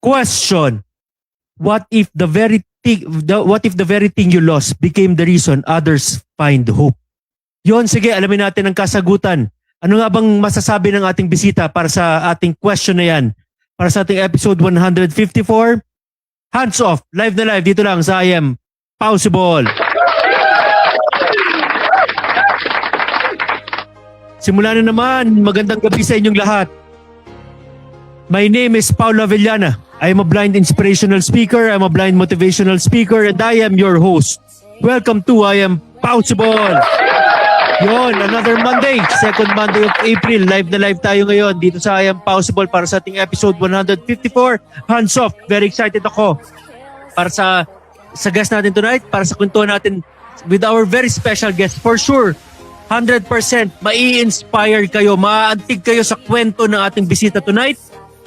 Question. What if the very thing you lost became the reason others find hope? Yon, sige, alamin natin ang kasagutan. Ano nga bang masasabi ng ating bisita para sa ating question na yan? Para sa ating episode 154, hands off, live na live, dito lang sa I Am Possible. Simula na naman, magandang gabi sa inyong lahat. My name is Paulo Avellana. I am a blind inspirational speaker, I am a blind motivational speaker, and I am your host. Welcome to I Am Possible. Yon, another Monday, second Monday of April. Live na live tayo ngayon dito sa I Am Possible para sa ating episode 154. Hands off, very excited ako para sa guest natin tonight, para sa kwentuhan natin with our very special guest. For sure, 100% mai-inspire kayo, maaantig kayo sa kwento ng ating bisita tonight.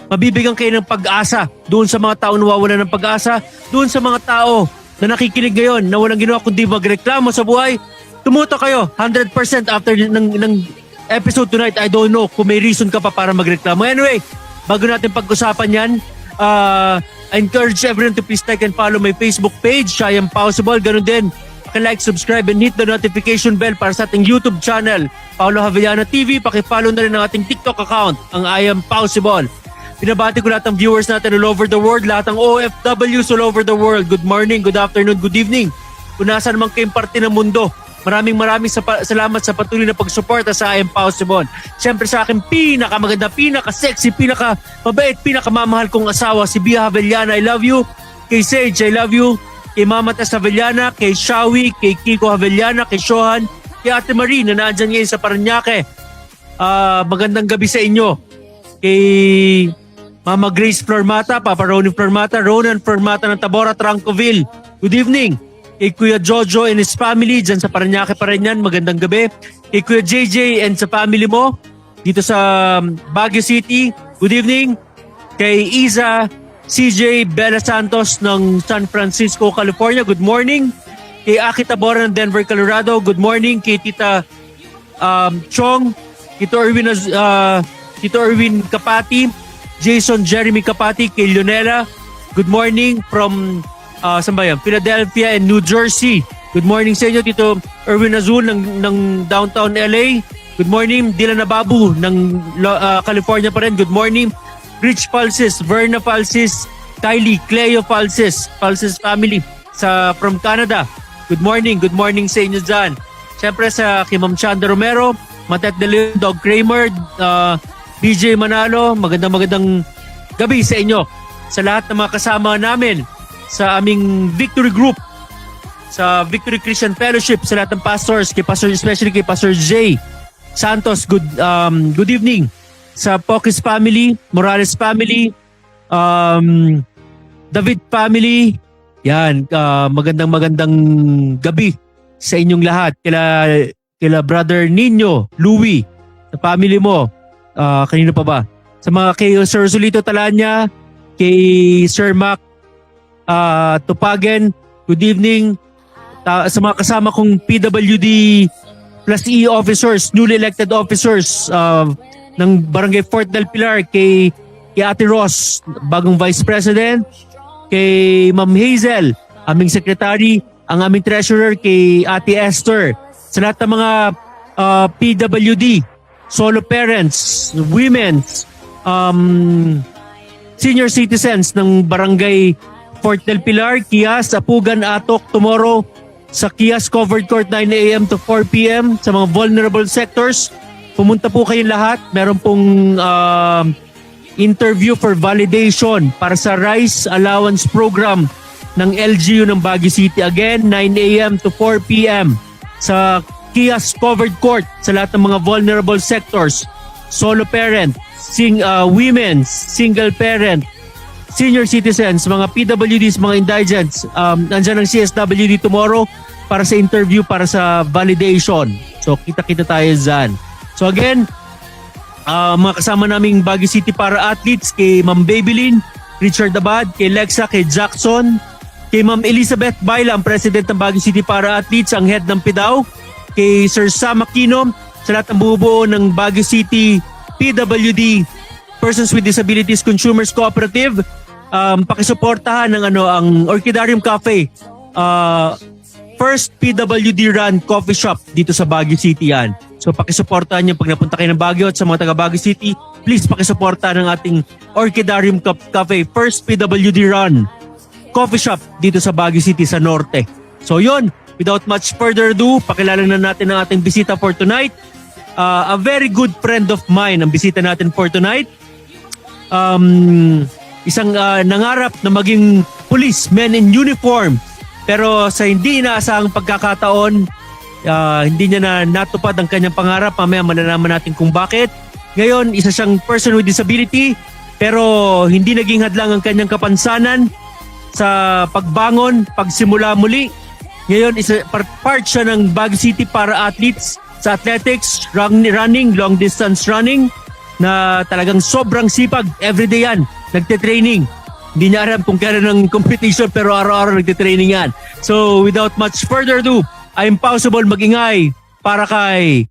Mabibigyan kayo ng pag-asa doon sa mga tao nawawalan ng pag-asa, doon sa mga tao na nakikinig ngayon na walang ginawa kundi magreklamo sa buhay. Tumuto kayo 100% after ng episode tonight. I don't know kung may reason ka pa para magreklamo. Anyway, bago natin pag-usapan yan, I encourage everyone to please like and follow my Facebook page, I Am Possible. Ganun din, like, subscribe, and hit the notification bell para sa ating YouTube channel, Paulo Avellana TV. Paki-follow na rin ang ating TikTok account, ang I Am Possible. Binabati ko lahat ng viewers natin all over the world, lahat ng OFWs all over the world. Good morning, good afternoon, good evening. Kung nasaan naman kayong parte ng mundo, maraming salamat sa patuloy na pagsuporta sa I Am Possible. Siyempre sa aking pinakamaganda, pinaka-sexy, pinaka-mabait, pinaka-mamahal kong asawa, si Bia Avellana, I love you. Kay Sage, I love you. Kay Mama Tess Avellana, kay Shawi, kay Kiko Avellana, kay Shohan, kay Ate Marie na nandyan ngayon sa Parañaque. Magandang gabi sa inyo. Kay Mama Grace Flormata, Papa Ronnie Flormata, Ronan Flormata ng Tabora, Trancoville. Good evening. Kay Kuya Jojo and his family, dyan sa Parañaque pa rin yan. Magandang gabi. Kay Kuya JJ and sa family mo, dito sa Baguio City. Good evening. Kay Isa, CJ Bella Santos ng San Francisco, California. Good morning. Kay Aki Tabora ng Denver, Colorado. Good morning. Kay Tita Chong, Tito Erwin Kapati, Jason Jeremy Kapati, kay Leonela. Good morning from saan ba yan? Philadelphia and New Jersey. Good morning sa inyo, Tito Erwin Azul ng downtown LA. Good morning. Dylan Nababu ng California pa rin. Good morning. Rich Falsis, Verna Falsis, Kylie, Cleo Falsis family from Canada. Good morning sa inyo dyan. Siyempre sa kay Ma'am Chanda Romero, Matet De Leon, Dog Kramer, BJ Manalo, magandang gabi sa inyo. Sa lahat ng mga kasama namin sa aming Victory Group, sa Victory Christian Fellowship, sa lahat ng pastors, especially kay Pastor Jay Santos, good evening. Sa Pokis family, Morales family, David family, yan, magandang gabi sa inyong lahat. Kila Brother Nino, Louie, sa family mo, kanino pa ba? Sa mga kay Sir Zulito Talanya, kay Sir Mac Tupagen, good evening. Sa mga kasama kong PWD plus E officers, newly elected officers ng Barangay Fort del Pilar, kay Ate Ross, bagong Vice President, kay Ma'am Hazel, aming Secretary, ang aming Treasurer, kay Ate Esther, sa lahat ng mga PWD, solo parents, women's, senior citizens ng Barangay Fort del Pilar, Kias, Apugan, Atok, tomorrow sa Kias Covered Court 9 a.m. to 4 p.m. sa mga vulnerable sectors. Pumunta po kayong lahat. Meron pong interview for validation para sa Rice Allowance Program ng LGU ng Baguio City. Again, 9 a.m. to 4 p.m. sa Kias Covered Court sa lahat ng mga vulnerable sectors. Solo parent, women, single parent, senior citizens, mga PWDs, mga indigents. Nandyan ang CSWD tomorrow para sa interview, para sa validation. So, kita-kita tayo dyan. So again, mga kasama naming Baguio City para athletes, kay Ma'am Babylin, Richard Abad, kay Lexa, kay Jackson, kay Ma'am Elizabeth Baila, ang President ng Baguio City para athletes, ang head ng PIDAW, kay Sir Sam Aquino, sa lahat ng bumubuo ng Baguio City PWD Persons with Disabilities Consumers Cooperative, pakisuportahan ng ang Orchidarium Cafe. First PWD run coffee shop dito sa Baguio City yan. So pakisuportahan niyo pag napunta kayo ng Baguio at sa mga taga Baguio City, please pakisuportahan ng ating Orchidarium Cafe, first PWD run coffee shop dito sa Baguio City sa Norte. So yun, without much further ado, pakilala na natin ang ating bisita for tonight. A very good friend of mine ang bisita natin for tonight. Isang nangarap na maging policeman in uniform, pero sa hindi inaasahang pagkakataon, hindi niya na natupad ang kanyang pangarap. Mamaya malalaman natin kung bakit. Ngayon, isa siyang person with disability, pero hindi naging hadlang ang kanyang kapansanan sa pagbangon, pagsimula muli. Ngayon, part siya ng Baguio City para athletes sa athletics, running, long distance running, na talagang sobrang sipag. Everyday yan, nagte-training. Hindi niya alam kung kailan ng competition, pero araw-araw nagte-training yan. So without much further ado, I'm possible magingay para kay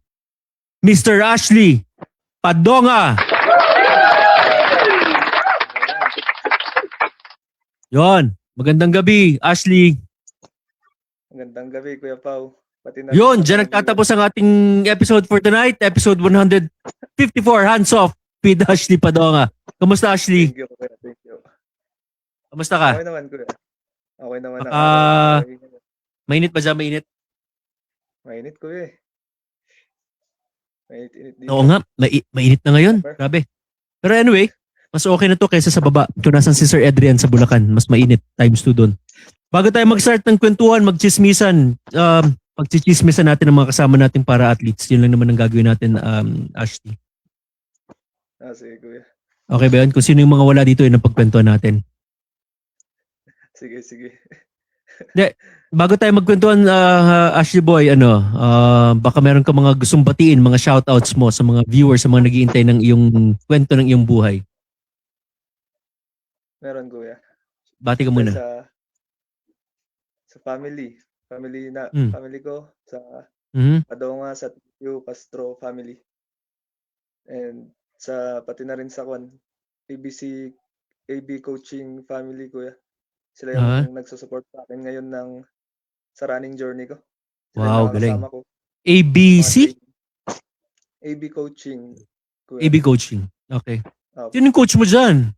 Mr. Ashley Padonga. Yon, magandang gabi, Ashley. Magandang gabi, Kuya Pao. Pati na Yun, dyan nagtatapos ang ating episode for tonight. Episode 154, Hands Off with Ashley Padonga. Kamusta, Ashley? Thank you, Kuya. Thank you. Kamusta ka? Okay naman, Kuya. Okay naman. Mainit ba dyan? Mainit? Mainit, Kuya. Mainit dito. Oo nga, mainit na ngayon. Grabe. Pero anyway, mas okay na to kaysa sa baba. Kung nasan si Sir Adrian sa Bulacan, mas mainit times 2 doon. Bago tayo mag-start ng kwentuhan, magchismisan, pagchichismisan natin ang mga kasama nating para athletes. Yun lang naman ang gagawin natin, Ashley. Sige, Kuya. Okay ba yun? Kung sino yung mga wala dito, yun ang pagkwentuhan natin. Sige. Bago tayo magkwentuhan, Ashley Boy, baka meron ka mga gustong batiin, mga shoutouts mo sa mga viewers, sa mga naghihintay ng iyong kwento ng iyong buhay. Meron, Kuya. Bati ka muna. Sa family ko, sa Padonga, sa Tio Castro family. And pati na rin sa AB coaching family, Kuya. Sila yung nagsusupport sa akin ngayon sa running journey ko. Wow, galing. Ko. ABC? AB coaching, Kuya. AB coaching. Okay. Sino yung coach mo dyan?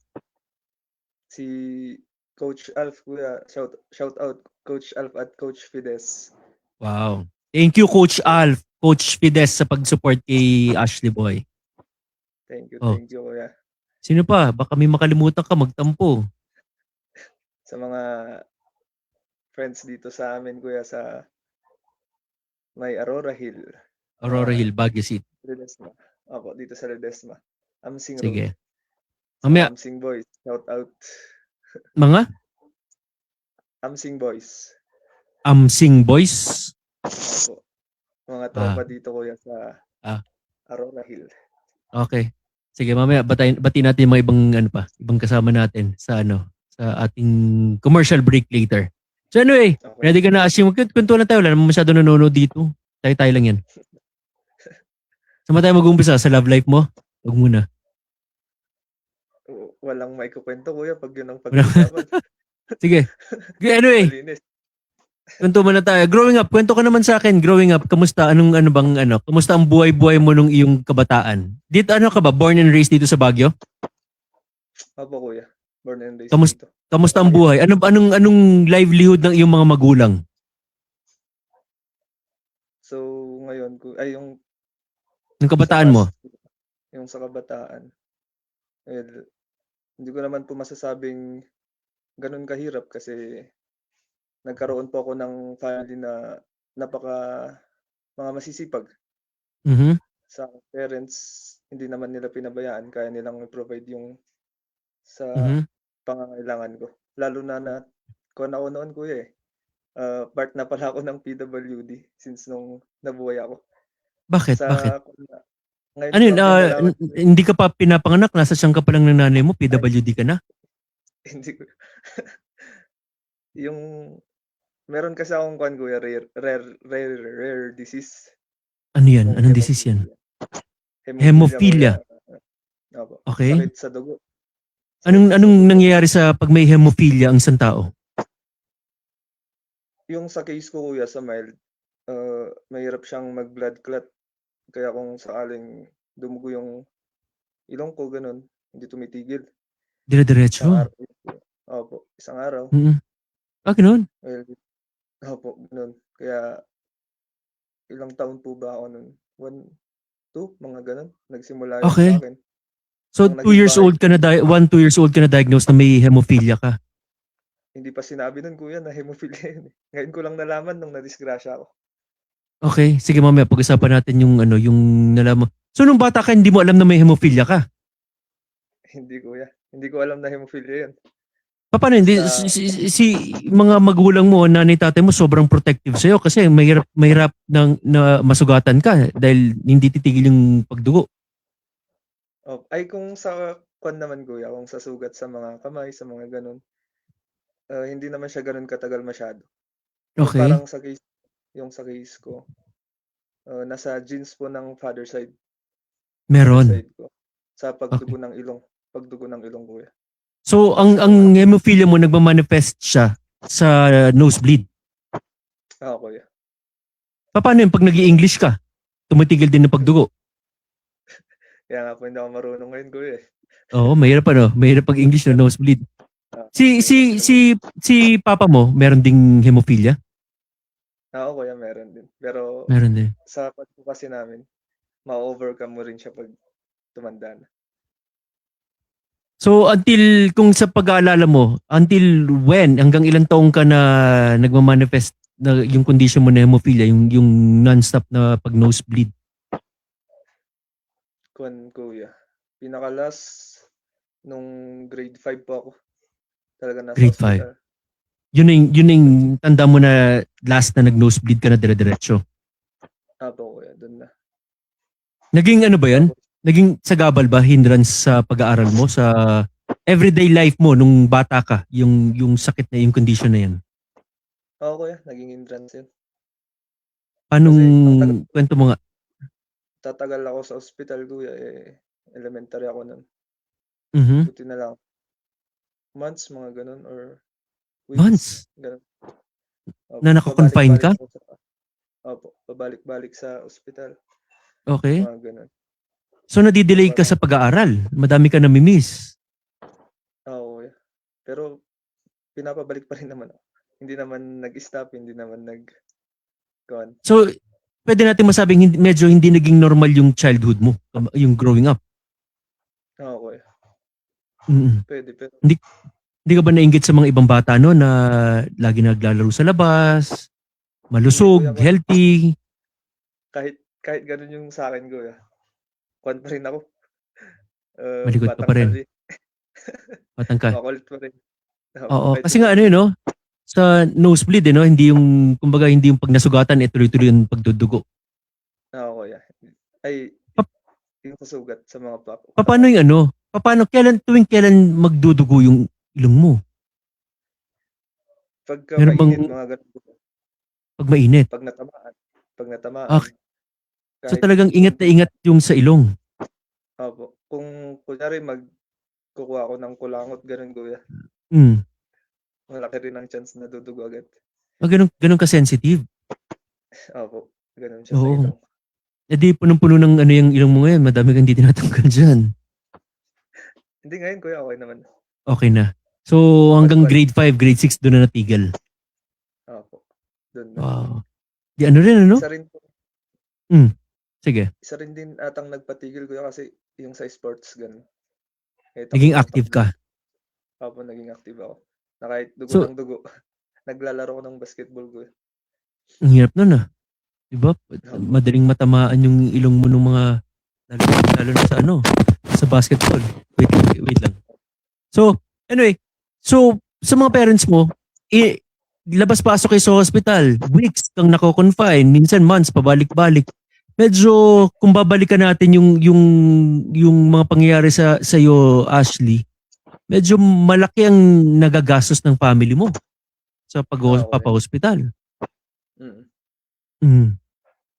Si Coach Alf, Kuya. Shout out Coach Alf at Coach Fides. Wow. Thank you, Coach Alf, Coach Fides, sa pag-support kay Ashley Boy. Thank you, Kuya. Sino pa? Baka may makalimutan ka, magtampo. Sa mga friends dito sa amin, Kuya, sa may Aurora Hill. Aurora Hill, Baguio City. Ledesma. Opo, dito sa Ledesma. Amsing Sige. Road. Amsing Boys, shout out. Mga? Amsing Boys. Amsing Boys? Opo. Mga tropa dito, Kuya, sa Aurora Hill. Okay. Sige, mamaya bati natin yung mga ibang kasama natin sa sa ating commercial break later. So anyway, Okay. ready ka na, Ashley? Magkwento na tayo. Wala naman masyado nanonood dito. Tayo lang yan. Saan tayo mag-umpisa? Sa love life mo? Huwag muna. Walang maikukwento, Kuya, pag yun ang pag-usapan. Sige. Anyway, Malinis. kwento mo na tayo. Growing up, kwento ka naman sa akin. Growing up, kamusta? Kamusta ang buhay-buhay mo nung iyong kabataan? Dito, ka ba? Born and raised dito sa Baguio? Opo, Kuya. Born and raised dito. Kamusta ang buhay? Anong livelihood ng iyong mga magulang? So, ngayon, yung Yung kabataan mo? Yung sa kabataan. Well, hindi ko naman po masasabing ganun kahirap kasi nagkaroon po ako ng family na mga masisipag. Mhm. Sa parents, hindi naman nila pinabayaan. Kaya nilang i-provide yung sa pangangailangan ko. Lalo na kung ako noon, Kuya, part na pala ako ng PWD since nung nabuhay ako. Bakit? Ngayon Ano yun? ko lang nalaman, Hindi ka pa pinapanganak? Nasa siyang ka pa lang ng nanay mo? PWD ka na? hindi ko. Yung meron kasi akong Kuya, rare disease. Ano yan? Anong disease yan? Hemophilia. Opo. Okay. Sakit sa dugo. Anong nangyayari sa pag may hemophilia ang isang tao? Yung sa case ko kuya sa mild, mahirap siyang mag-blood clot. Kaya kung sakaling dumugo yung ilong ko gano'n, hindi tumitigil. Dire-diretso? Isang araw opo, isang araw. Mm. Gano'n? Well, opo, gano'n. Kaya ilang taon po ba ako nun? 1, 2, mga gano'n. Nagsimula yun Okay. sa'kin. So Nung 2 naging years bahay old ka na 1, 2 years old ka na diagnosed na may hemophilia ka. hindi pa sinabi nun kuya na hemophilia yun, eh. Ngayon ko lang nalaman nung nadisgrasya ako. Okay, sige mamaya pag-usapan natin yung yung nalaman. So nung bata ka hindi mo alam na may hemophilia ka? Hindi kuya, hindi ko alam na hemophilia yun. Paano hindi Basta si mga magulang mo, nanay tatay mo sobrang protective sa'yo kasi mahirap na masugatan ka dahil hindi titigil yung pagdugo. ay kung sa kwan naman kuya, kung sa sugat sa mga kamay, sa mga gano'n, hindi naman siya gano'n katagal masyado. Yung Okay? parang sa case ko, nasa genes po ng father Meron. side ko, sa Okay. pagdugo ng ilong kuya. So ang Sa ang hemophilia mo nagma-manifest siya sa nosebleed. kuya. Paano yun pag nag-i-English ka? Tumitigil din ng pagdugo. Kaya nga po hindi ako marunong ngayon kuya, eh. Oo, mahirap mahirap pag English na nosebleed. Si Mahirap si talaga. si si papa mo meron ding hemophilia? Oo kuya, meron din. Pero Meron din. sa kwan po kasi namin, ma-overcome mo rin siya 'pag tumanda na. So until kung sa pag-aalala mo, until when, hanggang ilang taong ka na nagma-manifest na yung condition mo na hemophilia, yung non-stop na pag nosebleed? Kwan kuya, pinaka-last nung grade 5 po ako, talaga nasa Grade 5. ospital. Yun yung tanda mo na last na nag-nosebleed ka na dire-diretso. Opo kuya, dun na. Naging ano ba yan? Tapos Naging sagabal ba, hindrance sa pag-aaral mo, sa everyday life mo nung bata ka, yung sakit na yung condition na yan? oo kuya, naging hindrance yun. Anong Kasi ang tagal kwento mo nga? tatagal ako sa ospital kuya, eh, elementary ako nun. Mhm. Buti na lang months, mga gano'n or weeks, Months gano'n. na Opo, naka-confine ka? pabalik-balik sa ospital, Okay. mga gano'n. So nadidelay ka Parang sa pag-aaral. Madami ka nami-miss. oo kuya. Pero pinapabalik pa rin naman ako. Hindi naman nag-stop, hindi naman nag-gone. So pwede natin masabing medyo hindi naging normal yung childhood mo, yung growing up. Oo kuya, Mm. puwede pero Hindi hindi ka ba nainggit sa mga ibang bata no na lagi naglalaro sa labas, hindi kuya, malusog, healthy? kahit kahit gano'n yung sa'kin kuya, kuwan pa rin ako, Malikot ka pa batang rin, kalye, matangka. makulit pa rin. Opo, Oo, kahit kasi nga ano lumaki. yun, no? Sa nosebleed, no? Hindi yung, kumbaga, hindi yung pag nasugatan, tuloy-tuloy yung pagdudugo. Oo kuya. Ay, Pa- yung sa sugat sa mga Paano paa. yung ano? Tuwing kailan magdudugo yung ilong mo? Pagka Meron bang mainit, mga gano'n kuya, pag mainit? 'pag natamaan pag Ah, natamaan, so kahit talagang ingat na konting ingat yung sa ilong. opo. Kung kunyari kukuha ako ng kulangot gano'n kuya, Hmm. malaki rin ang chance na dudugo agad. Ganun ka-sensitive. Opo, gano'n siya sa Oo. ilong. E di punong-puno ng ano yung ilong mo ngayon. Madami kang hindi tinatanggal dyan. Hindi ngayon kuya, okey naman. Okay na. So Makulit hanggang pa rin. grade 5, grade 6 doon na natigil. Opo, dun na. Wow. Di ano rin ano? Isa rin po Hmm. Sige. isa rin din atang nagpatigil kuya kasi yung sa sports gano'n. Kahit ako Naging active tumatakbo, ka. opo, naging active ako. Na kahit dugo So ng dugo, naglalaro ako ng basketball kuya. ang hirap nun ah. 'Di ba? Opo, Madaling matamaan yung ilong mo ng mga lalo, lalo na sa ano, sa basketball. Wait lang. So, anyway, so sa mga parents mo, labas-pasok kayo sa hospital, weeks kang nako-confine, minsan months pabalik-balik. Medyo kung babalikan natin yung mga pangyayari sa iyo, Ashley, medyo malaki ang nagagastos ng family mo sa oo kuya. pagpapa-hospital. Mm. Mm.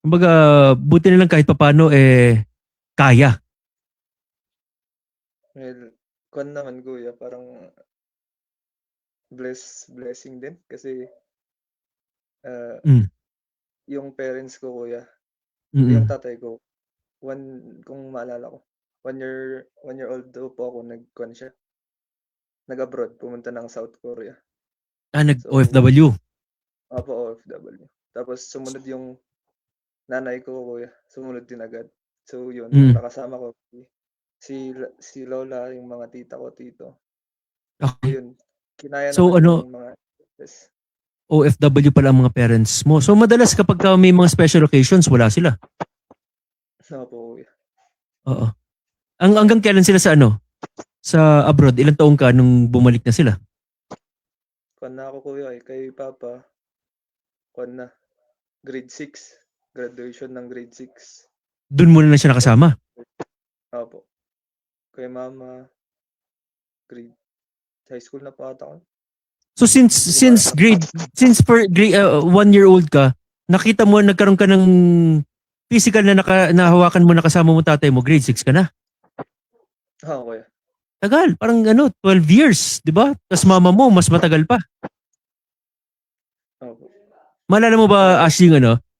Kumbaga, buti na lang kahit papaano kaya. Well, kuwan naman kuya, parang blessing din kasi ah, Mm. yung parents ko kuya, yung Mm. tatay ko, kung maalala ko, 1 year old daw po ako nagkuwan siya, nag-abroad, pumunta ng South Korea. So, OFW. opo, OFW. Tapos sumunod yung nanay ko kuya, sumunod din agad. So yun, yung Mm. nakasama ko si lola, yung mga tita ko, tito. Okay. Ayun, kinaya So naman ano, ng mga yes. OFW pala ang mga parents mo. So madalas kapag may mga special occasions, wala sila. Opo kuya. Oo. Hanggang kailan sila sa ano? Sa abroad? Ilang taong ka nung bumalik na sila? Kuwan na ako kuya kay papa, kuwan na, grade 6, graduation ng grade 6. Doon mo na siya Kay nakasama? opo, kay mama, grade high school na po ata ako. So since Hindi ko maalala. since for grade 1 year old ka, nakita mo nagkaroon ka ng physical na nahawakan mo nakasama mo tatay mo, grade 6 ka na. Oo kuya. Tagal, parang 12 years, 'di ba? Tapos mama mo mas matagal pa. Opo. Maalala mo ba, Ay, Ash,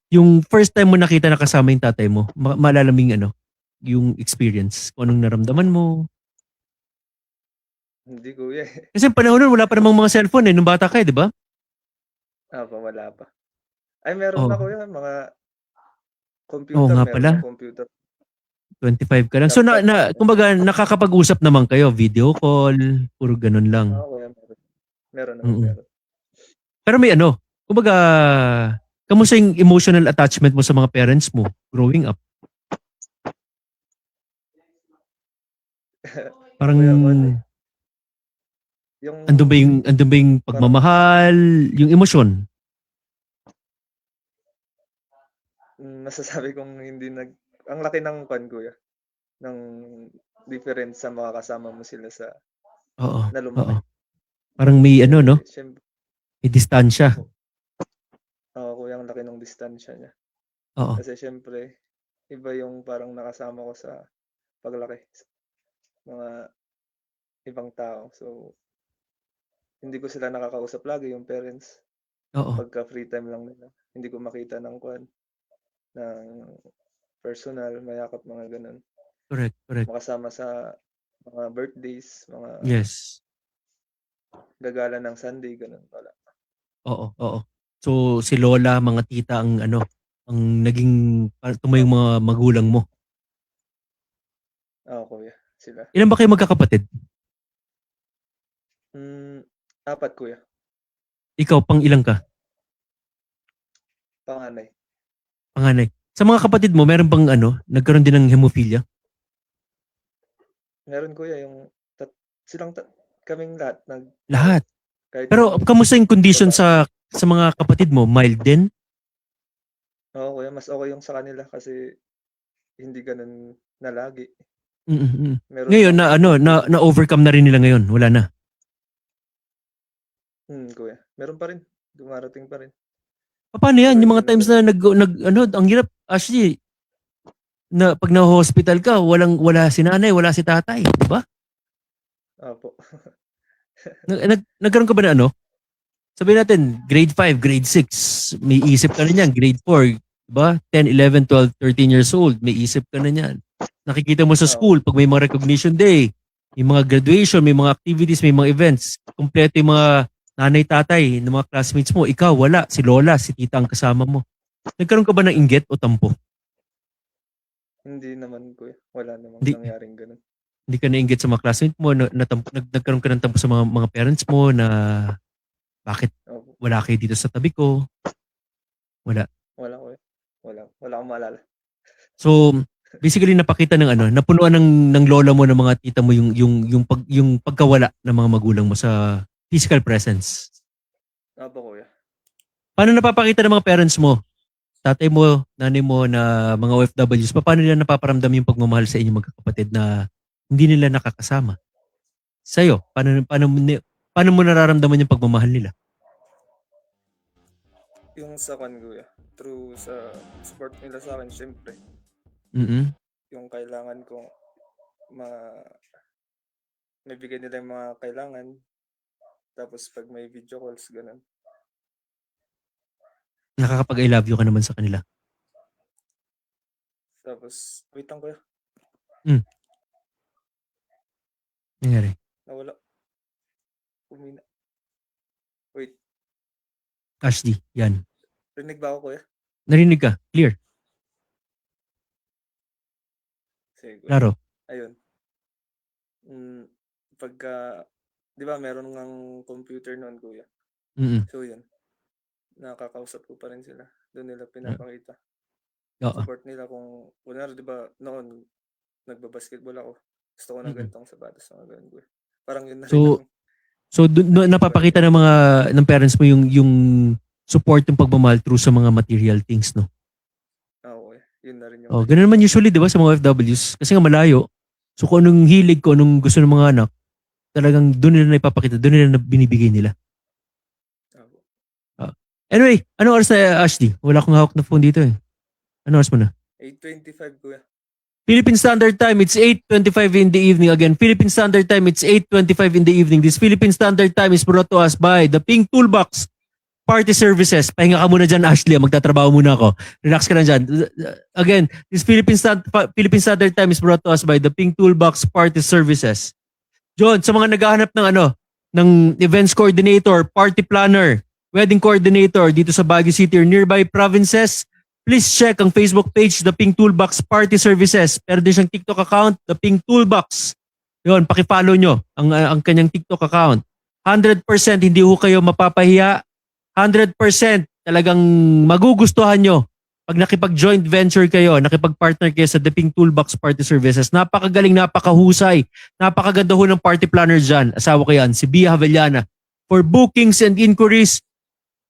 yung first time mo nakita nakasama yung tatay mo? Maalala mo yung experience, kung anong naramdaman mo? hindi kuya Kasi panahon nun, wala pa namang mga cellphone nung bata ka, di ba? Opo, wala pa. Ay meron na Oh, kuya, mga oo computer, nga meron pala. ng computer. 25 ka lang. So Laptop meron. kumbaga nakakapag-usap naman kayo, video call, puro ganun lang. Oo kuya, meron. Meron naman, Mm. meron. Pero may kumbaga, kamusta yung emotional attachment mo sa mga parents mo growing up? Parang Kuya kuwan yung andun ba yung parang pagmamahal, yung emosyon? masasabi kong hindi ang laki ng kuwan kuya, ng difference sa mga kasama mo sila sa Oo, na oo. lumaki. Parang may no? Kasi siyempre, May distansya. opo, oo kuya, ang laki ng distansya niya. Oo, Kasi siyempre, iba yung parang nakasama ko sa paglaki, mga ibang tao. So, hindi ko sila nakakausap lagi, yung parents. oo. Pagka free time lang nila. Hindi ko makita ng kuwan, ng personal, mayakap, mga gano'n. Correct, correct. Makasama sa mga birthdays, mga Yes. gagala ng Sunday, gano'n, wala. Oo, oo. So si lola, mga tita ang ang naging tumayong Opo, mga magulang mo. oo kuya, sila. Ilan ba kayo magkakapatid? Hmm, 4 kuya, Ikaw, pang ilang ka? panganay. Panganay. Sa mga kapatid mo, meron bang nagkaroon din ng hemophilia? Meron kuya yung silang kaming lahat nagkaroon. Lahat. Kahit Pero yung kamusta yung condition babae. sa mga kapatid mo? Mild din? Oo kuya, mas okay yung sa kanila kasi hindi gano'n na lagi. Mm, mm. Meron Ngayon lang na during na overcome na rin nila ngayon. Wala na. kuya. Meron pa rin, dumarating pa rin. Paano yan? Pero Yung hindi mga na times gano'n. na ang hirap, actually, na pag na-hospital ka, wala si nanay, wala si tatay, di ba? Opo. Nagkaroon ka ba na sabihin natin, grade 5, grade 6, may isip ka na niyan, grade 4, di ba? 10, 11, 12, 13 years old, may isip ka na niyan. Nakikita mo sa Oo. school, pag may mga recognition day, may mga graduation, may mga activities, may mga events, kompleto yung mga nanay, tatay, ng mga classmates mo, ikaw, wala, si lola, si tita ang kasama mo. Nagkaroon ka ba ng inggit o tampo? Hindi naman kuya, wala namang Hindi, nangyaring gano'n. hindi ka nainggit sa mga classmates mo, nagkaroon ka ng tampo sa mga parents mo na bakit Opo, wala kayo dito sa tabi ko? Wala. wala kuya. Wala akong maalala. So, basically napakita ng napunuan ng lola mo ng mga tita mo yung pagkawala ng mga magulang mo sa physical presence. Opo kuya. Paano napapakita ng mga parents mo, tatay mo, nanay mo na mga OFWs, paano nila napaparamdam yung pagmamahal sa inyong magkakapatid na hindi nila nakakasama? Sa'yo, paano mo nararamdaman yung pagmamahal nila? Yung sa kuya, through sa support nila sa akin siyempre, Mm. yung kailangan kong ma may bigay nila yung mga kailangan. Tapos pag may video calls, ganun. Nakakapag I love you ka naman sa kanila. Tapos, wait lang kuya. Nangyari. Nawala. Umina. Wait, Ashley, yan. rinig ba ako kuya? Narinig ka? Clear. Sige kuya. Klaro. Ayun. Pagka, di ba meron ngang computer noon kuya? Mm-mm. So yun, nakakausap ko pa rin sila. Doon nila pinapakita. Oo. Support nila kung, kunwari di ba noon, nagbabasketball ako. Gusto ko ng Mm-mm. ganitong sapatos na ganun kuya. Parang yun na rin So, ang, So napapakita ng mga ng parents mo yung support, yung pagmamahal through sa mga material things, no? kuya. Yun na rin yung, Oh, ganun naman usually, 'di ba, sa mga OFWs kasi nga malayo. So kung anong hilig ko, anong gusto ng mga anak, talagang doon nila na ipapakita, doon nila na binibigay nila. Anyway, anong oras na, Ashley? Wala akong hawak na phone dito eh. Anong oras mo na? 8:25 kuya. Philippine Standard Time, it's 8:25 in the evening. Again, Philippine Standard Time, it's 8:25 in the evening. This Philippine Standard Time is brought to us by the Pink Toolbox Party Services. Pahinga ka muna dyan, Ashley. Magtatrabaho muna ako. Relax ka na dyan. Again, this Philippine Standard Time is brought to us by the Pink Toolbox Party Services. John, sa mga naghahanap ng ng events coordinator, party planner, wedding coordinator dito sa Baguio City or nearby provinces, please check ang Facebook page, The Pink Toolbox Party Services. Pero din siyang TikTok account, The Pink Toolbox. Yun, pakipollow nyo ang kanyang TikTok account. 100% hindi ho kayo mapapahiya. 100% talagang magugustuhan nyo pag nakipag-joint venture kayo, nakipag-partner kayo sa The Pink Toolbox Party Services. Napakagaling, napakahusay, napakaganda ho ng party planner dyan. Asawa ko yan, si Bia Havellana. For bookings and inquiries,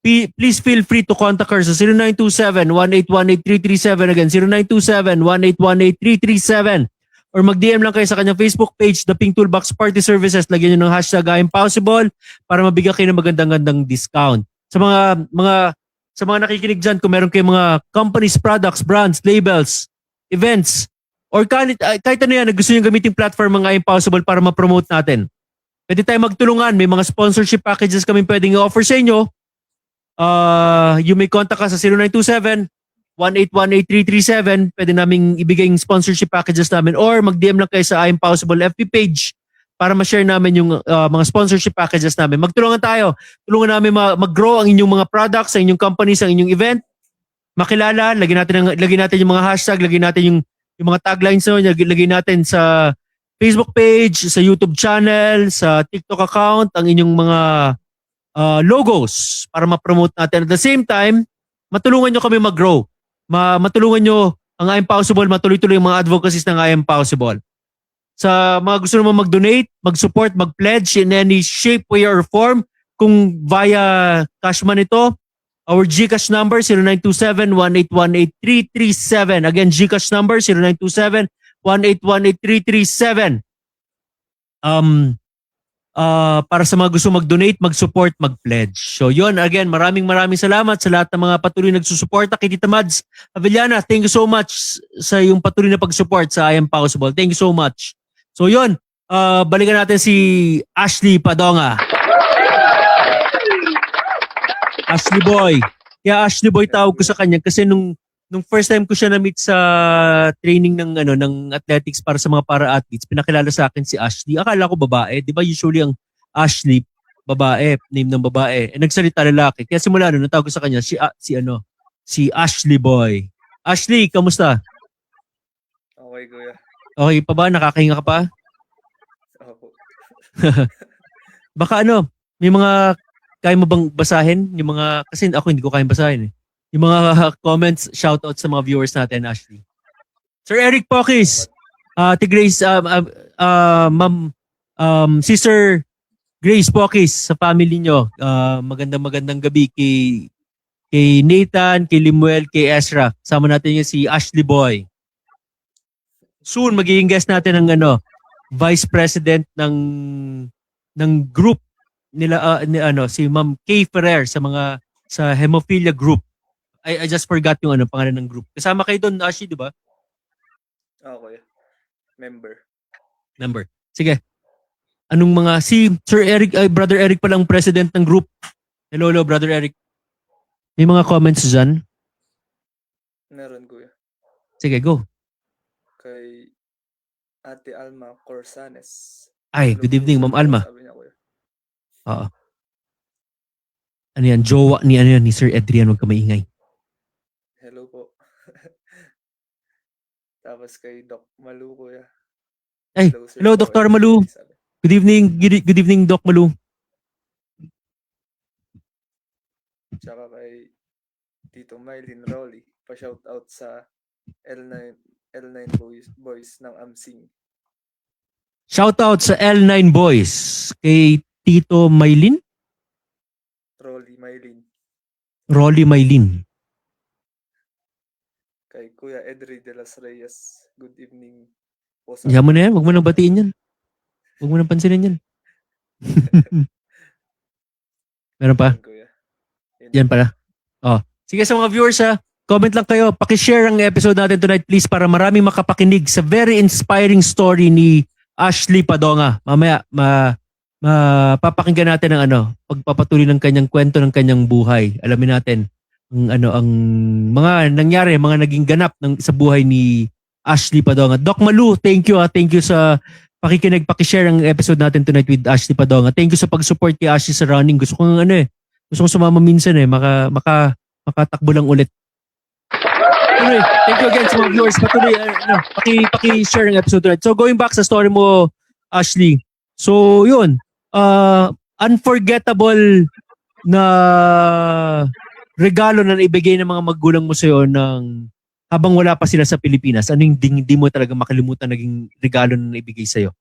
please feel free to contact her sa 0927-1818337. Again, 0927-1818337. Or mag-DM lang kayo sa kanyang Facebook page, The Pink Toolbox Party Services. Lagyan nyo ng hashtag #impossible para mabigyan kayo ng magandang discount. Sa mga nakikinig dyan, kung meron kayong mga companies, products, brands, labels, events, or kahit ano yan na gusto nyo gamitin platform ng Impossible para ma-promote natin. Pwede tayo magtulungan. May mga sponsorship packages kami pwedeng i-offer sa inyo. You may contact us sa 0927-1818337. Pwede naming ibigay yung sponsorship packages namin or mag-DM lang kayo sa Impossible FB page para ma-share namin yung mga sponsorship packages namin. Magtulungan tayo. Tulungan namin mag-grow ang inyong mga products, ang inyong companies, ang inyong event. Makilala, lagyan natin yung mga hashtag, lagyan natin yung mga taglines, lagyan natin sa Facebook page, sa YouTube channel, sa TikTok account, ang inyong mga logos para ma-promote natin. At the same time, matulungan nyo kami mag-grow. Matulungan nyo ang Impossible, matuloy-tuloy yung mga advocacies ng Impossible. Sa mga gusto naman mag-donate, mag-support, mag-pledge in any shape, way, or form, kung via cash man ito, our GCash number 0927-1818337. Again, GCash number 0927-1818337. Para sa mga gusto mag-donate, mag-support, mag-pledge. So yun, again, maraming salamat sa lahat ng mga patuloy nagsusuporta kay Tita Mads Havellana. Thank you so much sa yung patuloy na pag-support sa Impossible. Thank you so much. So yun, balikan natin si Ashley Padonga. Ashley Boy. Kaya Ashley Boy tawag ko sa kanya kasi nung first time ko siya na-meet sa training ng athletics para sa mga para-athletes, pinakilala sa akin si Ashley. Akala ko babae. Di ba usually ang Ashley, babae, name ng babae. Nagsalita lalaki. Kaya simula nun, natawag ko sa kanya si Ashley Boy. Ashley, kamusta? Okay kuya. Okay pa ba? Nakakahinga ka pa? Opo. Baka may mga kaya mo bang basahin? Yung mga, kasi ako hindi ko kayang basahin eh. Yung mga comments, shoutouts sa mga viewers natin, Ashley. Sir Eric Pokis, Ate Grace, Sister Grace Pokis sa family nyo. Magandang gabi kay Nathan, kay Limuel, kay Ezra. Kasama natin yung si Ashley Boy. Soon, magiging guest natin ng Vice President ng group nila, si Ma'am Kay Ferrer sa Hemophilia Group. I just forgot yung pangalan ng group. Kasama kayo doon, Ashley, di ba? Okay. Member. Sige. Anong mga, si Sir Eric, ay Brother Eric palang president ng group. Hello, Brother Eric. May mga comments dyan? Meron, kuya. Sige, go. Kay Ate Alma Corsanes. Ay, Hello good po, evening, sir Ma'am po, Alma. sabi niya, kuya. Oo. Ano yan, jowa ni, ano yan, ni Sir Adrian, huwag ka maingay. Hello po. Tapos kay Doc Malu, kuya. Ay, sir hello, po, Dr. hello, Malu. sir, sabi. Good evening, good evening, Doc Malu. Tsaka kay Tito Mylene Rolly. Pa-shout out sa L9 boys ng Amsing. Shoutout sa L9 Boys. Kay Tito Maylin? Rolly Maylin. Kay Kuya Edri de las Reyes. Good evening po sa Diyan mo na yan, huwag mo nang batiin yan. Huwag mo nang pansinin yan. Meron pa? Kuya. Yan pala. Oh. Sige sa mga viewers ha, comment lang kayo. Pakishare ang episode natin tonight please para maraming makapakinig sa very inspiring story ni Ashley Padonga. Mamaya mapapakinggan natin ang pagpapatuloy ng kanyang kwento ng kanyang buhay. Alamin natin ang mga nangyari, mga naging ganap sa buhay ni Ashley Padonga. Doc Malu, thank you Thank you sa pakikinig, pakishare ang episode natin tonight with Ashley Padonga. Thank you sa pag-support kay Ashley sa running. Gusto kong sumama minsan makatakbo lang ulit. Anyway, thank you again sa mga viewers. Patuloy, paki-share ang episode tonight. So going back sa story mo, Ashley. So yun, unforgettable na regalo na naibigay ng mga magulang mo sa'yo habang wala pa sila sa Pilipinas. Ano yung hindi mo talaga makalimutan naging regalo na naibigay sa'yo?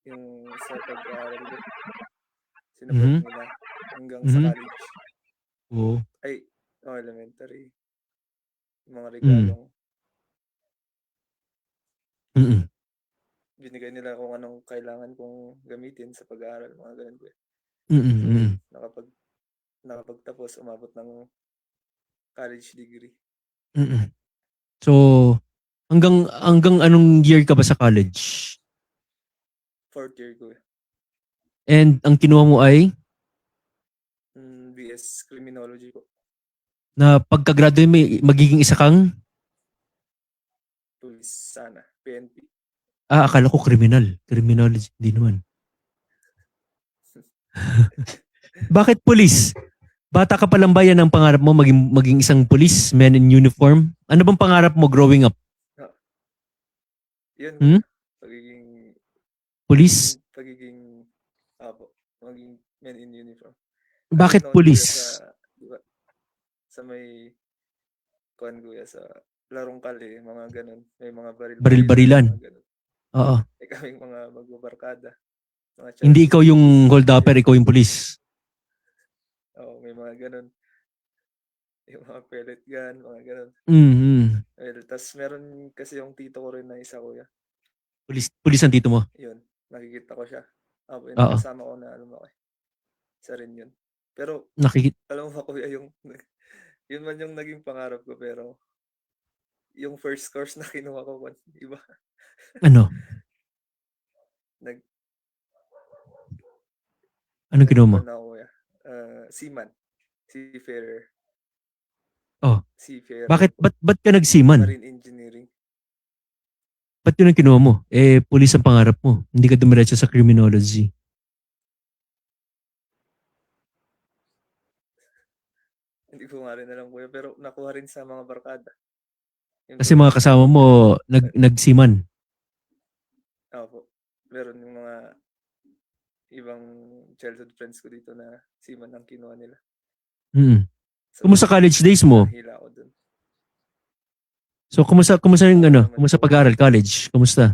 Yung sa pag-aaral ko. Sinabot nila hanggang sa college. Oo. Ay, elementary. Mga regalong binigay nila kung anong kailangan kong gamitin sa pag-aaral, mga ganun ko. Nakapagtapos, umabot ng college degree. So, hanggang anong year ka ba sa college? 4th year ko. And ang kinuha mo ay? BS Criminology po. Na pagka-graduate mo, magiging isa kang? Police sana, PNP. Akala ko criminal. Criminology, hindi naman. Bakit police? Bata ka pa lang ba yan ang pangarap mo maging isang police, man in uniform? Ano bang pangarap mo growing up? Yun, pagiging police? maging man in uniform. Bakit police? Sa may kuya sa larong kali, mga ganun. May mga baril-barilan. Oo. May kaming mga magbabarkada. Hindi ikaw yung hold-upper, ikaw yung police. Oo, may mga ganun. Yung mga pellet gun, mga ganun. Well, tas meron kasi yung tito ko rin na isa, kuya. Police ang tito mo? Yun, nakikita ko siya. Oo. Kasama ko na isa rin yun. Pero, alam mo kuya, yun man yung naging pangarap ko, pero yung first course na kinuha ko, iba. Ano? Anong kinuha mo? Seafarer. Oh. Seafarer. Ba't ka nag-seaman? Marine engineering. Ba't yun ang kinuha mo? Police ang pangarap mo. Hindi ka dumiretso sa criminology. Hindi ko nga rin alam, kuya, pero nakuha rin sa mga barkada. Kasi mga kasama mo nagsiman. Opo. Meron yung mga ibang childhood friends ko dito na seaman ang kinuha nila. So, kumusta college days mo? Hila ako dun. So kumusta yung kumusta pag-aaral college? Kumusta?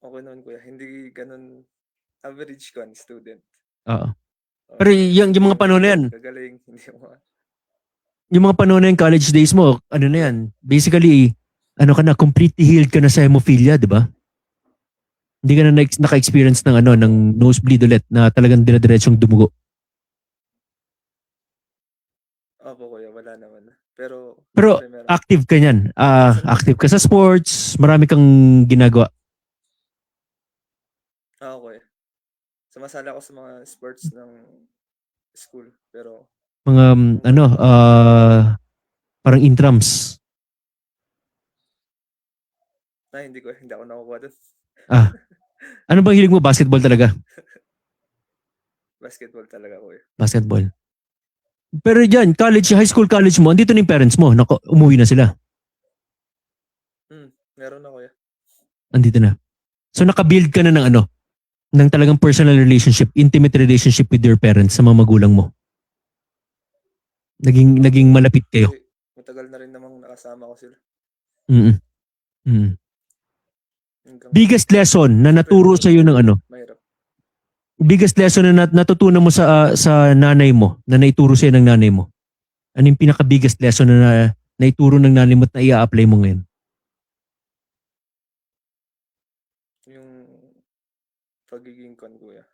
Okay naman, kuya. Hindi ganun average ko student. Oo. Pero yung mga panahon na yan, kagaling, hindi mo. Yung mga panahon na yan, college days mo, ano na yan, basically, completely healed ka na sa hemophilia, di ba? Hindi ka na naka-experience ng nosebleed ulit na talagang dinadiretsyong dumugo. Opo, kuya, wala naman. Pero Pero Siyempre meron. active ka niyan. Active ka sa sports, marami kang ginagawa. Okay. Sumasali ako sa mga sports ng school. Pero Mga yung ganun, parang intrams. hindi ako nakukuha doon. Ah, ano bang hilig mo? Basketball talaga? Basketball talaga ko eh. Basketball. Pero diyan, college, high school, college mo, andito na yung parents mo. Nako, umuwi na sila. Meron ako eh. Andito na. So nakabuild ka na ng ano, ng talagang personal relationship, intimate relationship with your parents, sa mga magulang mo. Naging malapit kayo. Kasi matagal na rin namang nakasama ko sila. Mm. Mm. Hanggang, Biggest lesson na naturo sa iyo ng ano? mahirap. Biggest lesson na natutunan mo sa nanay mo, na naituro sa ng nanay mo. Ano yung pinaka biggest lesson na naituro ng nanay mo at na i-apply mo ngayon? Yung pagiging kuya.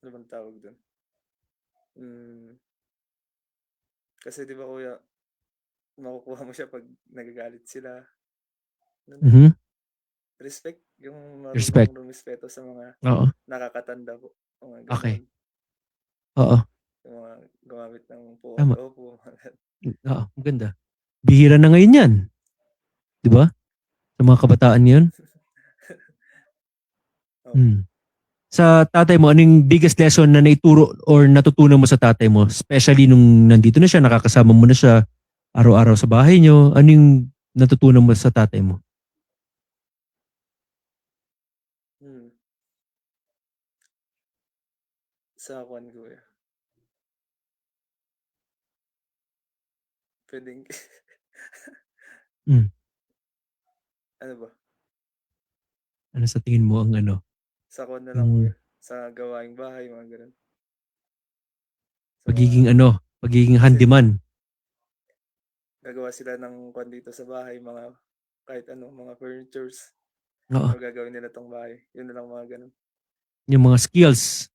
Ano bang tawag doon? Kasi di ba kuya, makukuha mo siya pag nagagalit sila. Mhm. Respect, yung Respect. marunong rumispeto sa mga Oo. nakakatanda po. Mga Okay. ganun. Oo. Yung mga gumamit ng po at Tama. opo. Oo, maganda. Bihira na ngayon 'yan. 'Di ba? Sa mga kabataan 'yon. Hmm. Sa tatay mo, anong biggest lesson na naituro or natutunan mo sa tatay mo? Especially nung nandito na siya, nakakasama mo na siya araw-araw sa bahay niyo. Anong natutunan mo sa tatay mo? Sa kwan kuya. Pwedeng, Hmm. ano ba? Ano sa tingin mo ang ano? Sa kwan na lang Yung kuya. Sa gawaing bahay, mga ganun. Sa pagiging mga, ano, pagiging kasi handyman. gagawa sila ng kwan dito sa bahay, mga kahit ano, mga furnitures. Oo. Ano gagawin nila tong bahay. Yun na lang mga ganun. Yung mga skills.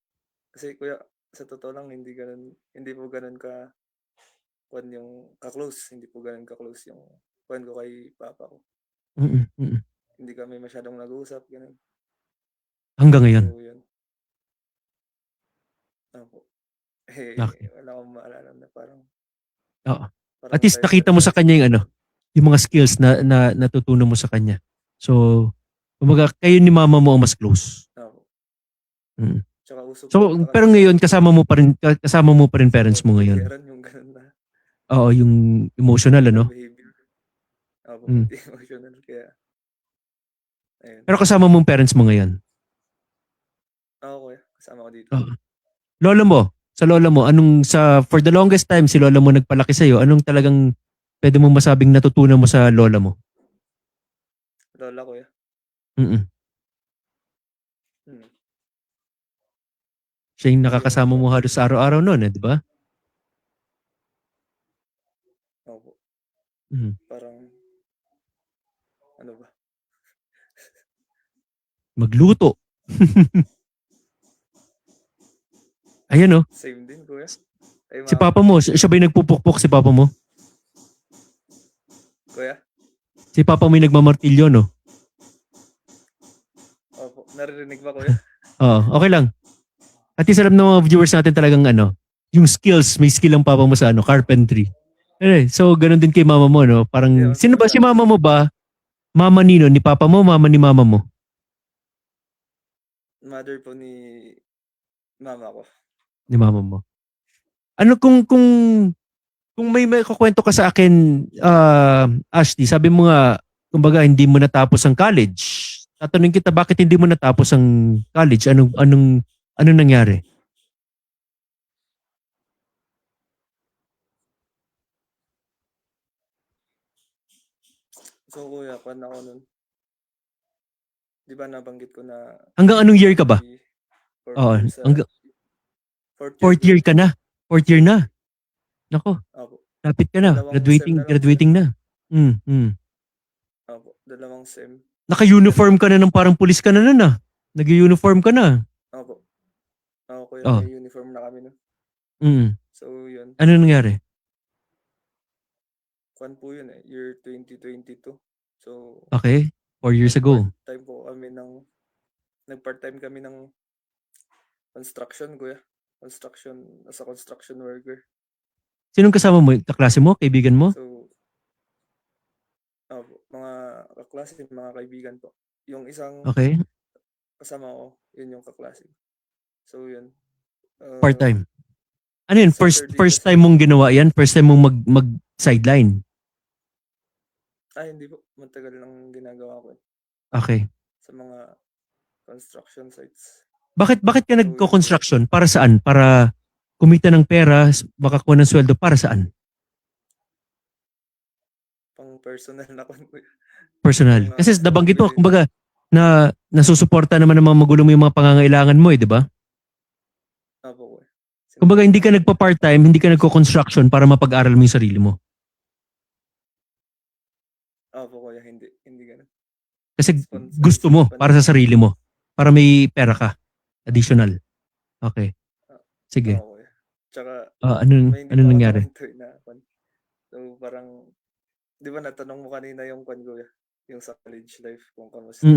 Kasi kuya, sa totoo lang, hindi po ganun ka kwan yung ka-close. Hindi po ganun ka-close yung kwan ko kay papa ko. Mm, mm. Hindi kami masyadong nag-uusap, ganun. Hanggang ngayon. So, yun. Opo. Okay. Wala akong maalala na parang Oo. At parang least nakita mo sa tayo-tayo kanya yung ano, siguro. yung mga skills na natutunan mo sa kanya. So, kumbaga kayo ni mama mo ang mas close. Opo. Mm. Tsaka uso po So, ata pero kasi sa ngayon kasama mo pa rin parents mo ngayon. kapaligiran yung ganun na Oo, yung emotional ano. behavior. Opo, Mm. pati emotional. Kaya, ayun. Pero kasama mo ang parents mo ngayon. Ako kuya, kasama ko dito. Oo. Lola mo, sa lola mo, for the longest time si lola mo nagpalaki sa iyo, anong talagang pwede mo masabing natutunan mo sa lola mo? Lola kuya. Mm. Hmm. Siya yung Yung nakakasama mo halos araw-araw noon, di ba? opo, Mm. parang ano ba? Magluto. Ayan oh. Same din kuya. Ay Si mama. papa mo, siya ba yung nagpupukpok si papa mo? Kuya? Si papa mo yung nagmamartilyo, no? Opo, naririnig ba kuya? Oo, okay lang. At least alam ng mga viewers natin talagang ano, yung skills, may skill ang papa mo sa ano, carpentry. So ganun din kay mama mo, no? Hindi Parang, ako sino ba si sinasabi. mama mo ba? Mama nino, ni papa mo, mama ni mama mo? Mother po ni mama ko. Ni mama mo. Ano kung may kukwento ka sa akin, Ashley, sabi mo nga, kumbaga hindi mo natapos ang college. Tatanungin kita, bakit hindi mo natapos ang college? Anong nangyari? So kuya, kwan ako nun. Di ba nabanggit ko na Hanggang anong year ka ba? fourth Oo, year sa hanggang fourth year fourth kuya. year ka na. Fourth year na. Nako, Opo. lapit ka na. Dalawang sem Graduating, na lang kuya. graduating na. Mm, mm. Opo, dalawang sem. Naka-uniform ka na ng parang pulis ka na nun ah. Nag-uniform ka na. Opo. Ako kuya, Oh, may uniform na kami nun. mm. So yun. Ano nangyari? kwan po yun eh, year 2022. So, Okay, 4 years ago. nag-part-time po kami ng, nag-part-time kami ng construction, kuya. Construction, as a construction worker. Sinong kasama mo? Kaklase mo? Kaibigan mo? So, mga kaklase, mga kaibigan po. Yung isang Okay, kasama ko, yun yung kaklase. So, yun. part-time. Ano yun? Saturday First kasi. time mong ginawa yan? First time mong mag-sideline? Hindi po. Matagal lang ginagawa ko Okay. sa mga construction sites. Bakit ka So, nagko-construction? Para saan? Para kumita ng pera, makakuha ng sweldo? Para saan? pang personal na kwan ko. Personal. Kasi nabanggit mo, kumbaga, na nasusuporta naman ng mga magulang mo yung mga pangangailangan mo di ba? Apo ko eh. Kumbaga, hindi ka nagpa-part-time, hindi ka nagko-construction para mapag-aral mo yung sarili mo. Apo ko hindi. Hindi ganun. Kasi gusto mo para sa sarili mo. Para may pera ka. Additional. Okay. Sige. Ako eh. Tsaka, Ano may hindi pa ako nangyari? nakwento na kwan. So, parang, di ba natanong mo kanina yung kwan ko yung sa college life, kung kamusta.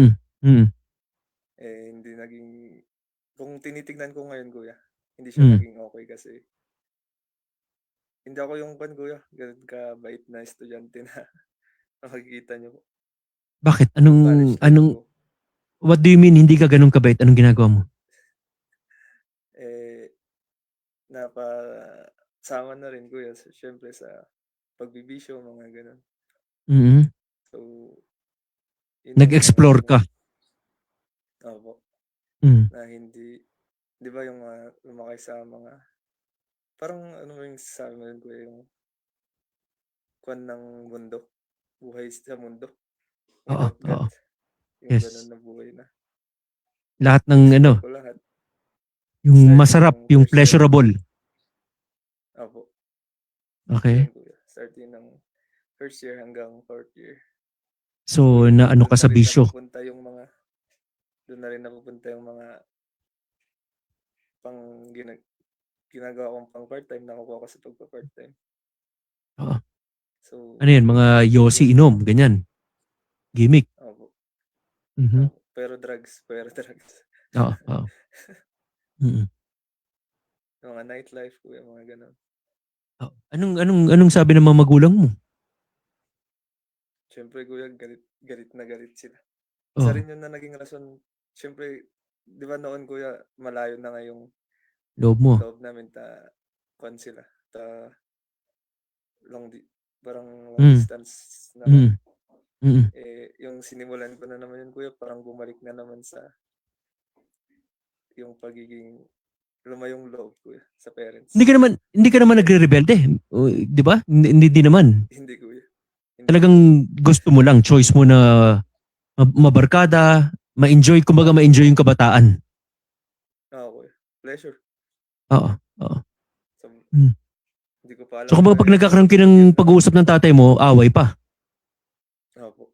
Hindi naging, kung tinitignan ko ngayon, kuya, hindi siya naging okay kasi hindi ako yung kwan, kuya, ganun kabait na estudyante na makikita niyo po. Bakit? College life ko. What do you mean hindi ka ganun kabait? Anong ginagawa mo? Napasama na rin, kuya, syempre sa pagbibisyo, mga ganun. So, nag-explore ka? Opo. Na hindi, di ba yung lumakay sa mga, parang ano yung sabi mo rin, kuya, yung kwan ng mundo, buhay sa mundo. Without God. Yung Yes. ganun na buhay na. Lahat ng Explore ko lahat. yung masarap, yung pleasurable. Opo. Okay. Starting ng first year hanggang 4th year. So, na ano ka sa bisyo? Doon na rin napupunta yung mga ginagawa kong pang part-time, nakukuha ko sa pagpa-part-time. So, ano yan? Mga yosi inom, ganyan. Gimmick. Opo. Mm-hmm. Pero drugs. Oo. Mm-hmm. Mga nightlife, kuya, mga ganun. Anong sabi ng mga magulang mo? Siyempre, kuya, galit na galit sila. Isa rin yun na naging rason. Siyempre, di ba noon, kuya, malayo na nga yung loob namin kwan sila. Parang long distance na. Yung sinimulan ko na naman yun, kuya, parang bumalik na naman sa yung pagiging lumayong loob, kuya, sa parents. Hindi ka naman nagre-rebelde, di ba? Hindi naman. Hindi, kuya. Talagang gusto mo lang, choice mo na mabarkada, ma-enjoy yung kabataan. Oo, kuya. Pleasure. Oo. So, hindi ko pa alam. So kung pag nagkakaroon kayo ng pag-uusap ng tatay mo, away pa. Opo.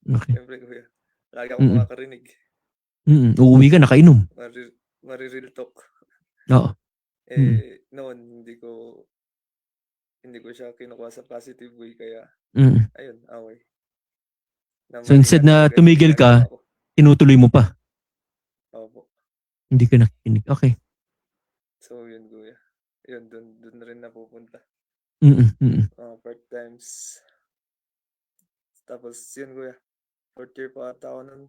Okay. Siyempre, kuya. Lagi akong makakarinig. Uuwi ka, nakainom. Mari-real talk. Oo. Noon, hindi ko siya kinukuha sa positive way, kaya ayun, away. So instead na tumigil ka, tinutuloy mo pa. Opo. Hindi ka nakikinig. Okay. So yun, kuya. Yun, dun na rin napupunta. Part-times. Tapos yun, kuya. 4th year pa ata ako nun.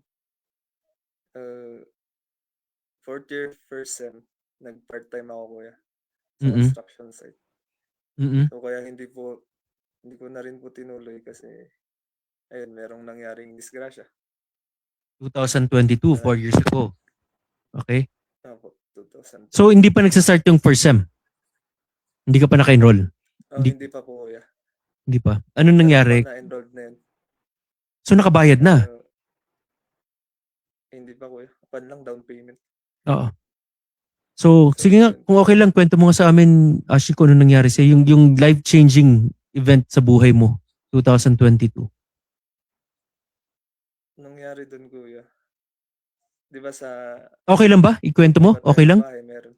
4th year, first sem. Nag-part-time ako, kuya. Sa construction site. So kaya hindi ko na rin po tinuloy kasi ayun, merong nangyaring disgrasya. 2022, 4 years ago. Okay? Opo, 2000. So hindi pa nagsastart yung first sem? Hindi ka pa naka-enroll? Hindi pa po, kuya. Hindi pa. Anong nangyari? Na-enrolled na yun. So nakabayad na? Hindi pa, kuya. Pan lang, down payment. Oo. So sige nga, kung okay lang, kwento mo nga sa amin, Ashley, kung ano nangyari sa'yo, yung life-changing event sa buhay mo, 2022. Nangyari dun, kuya. Di ba sa... Okay lang ba? Ikwento mo? Okay lang? Bahay, meron.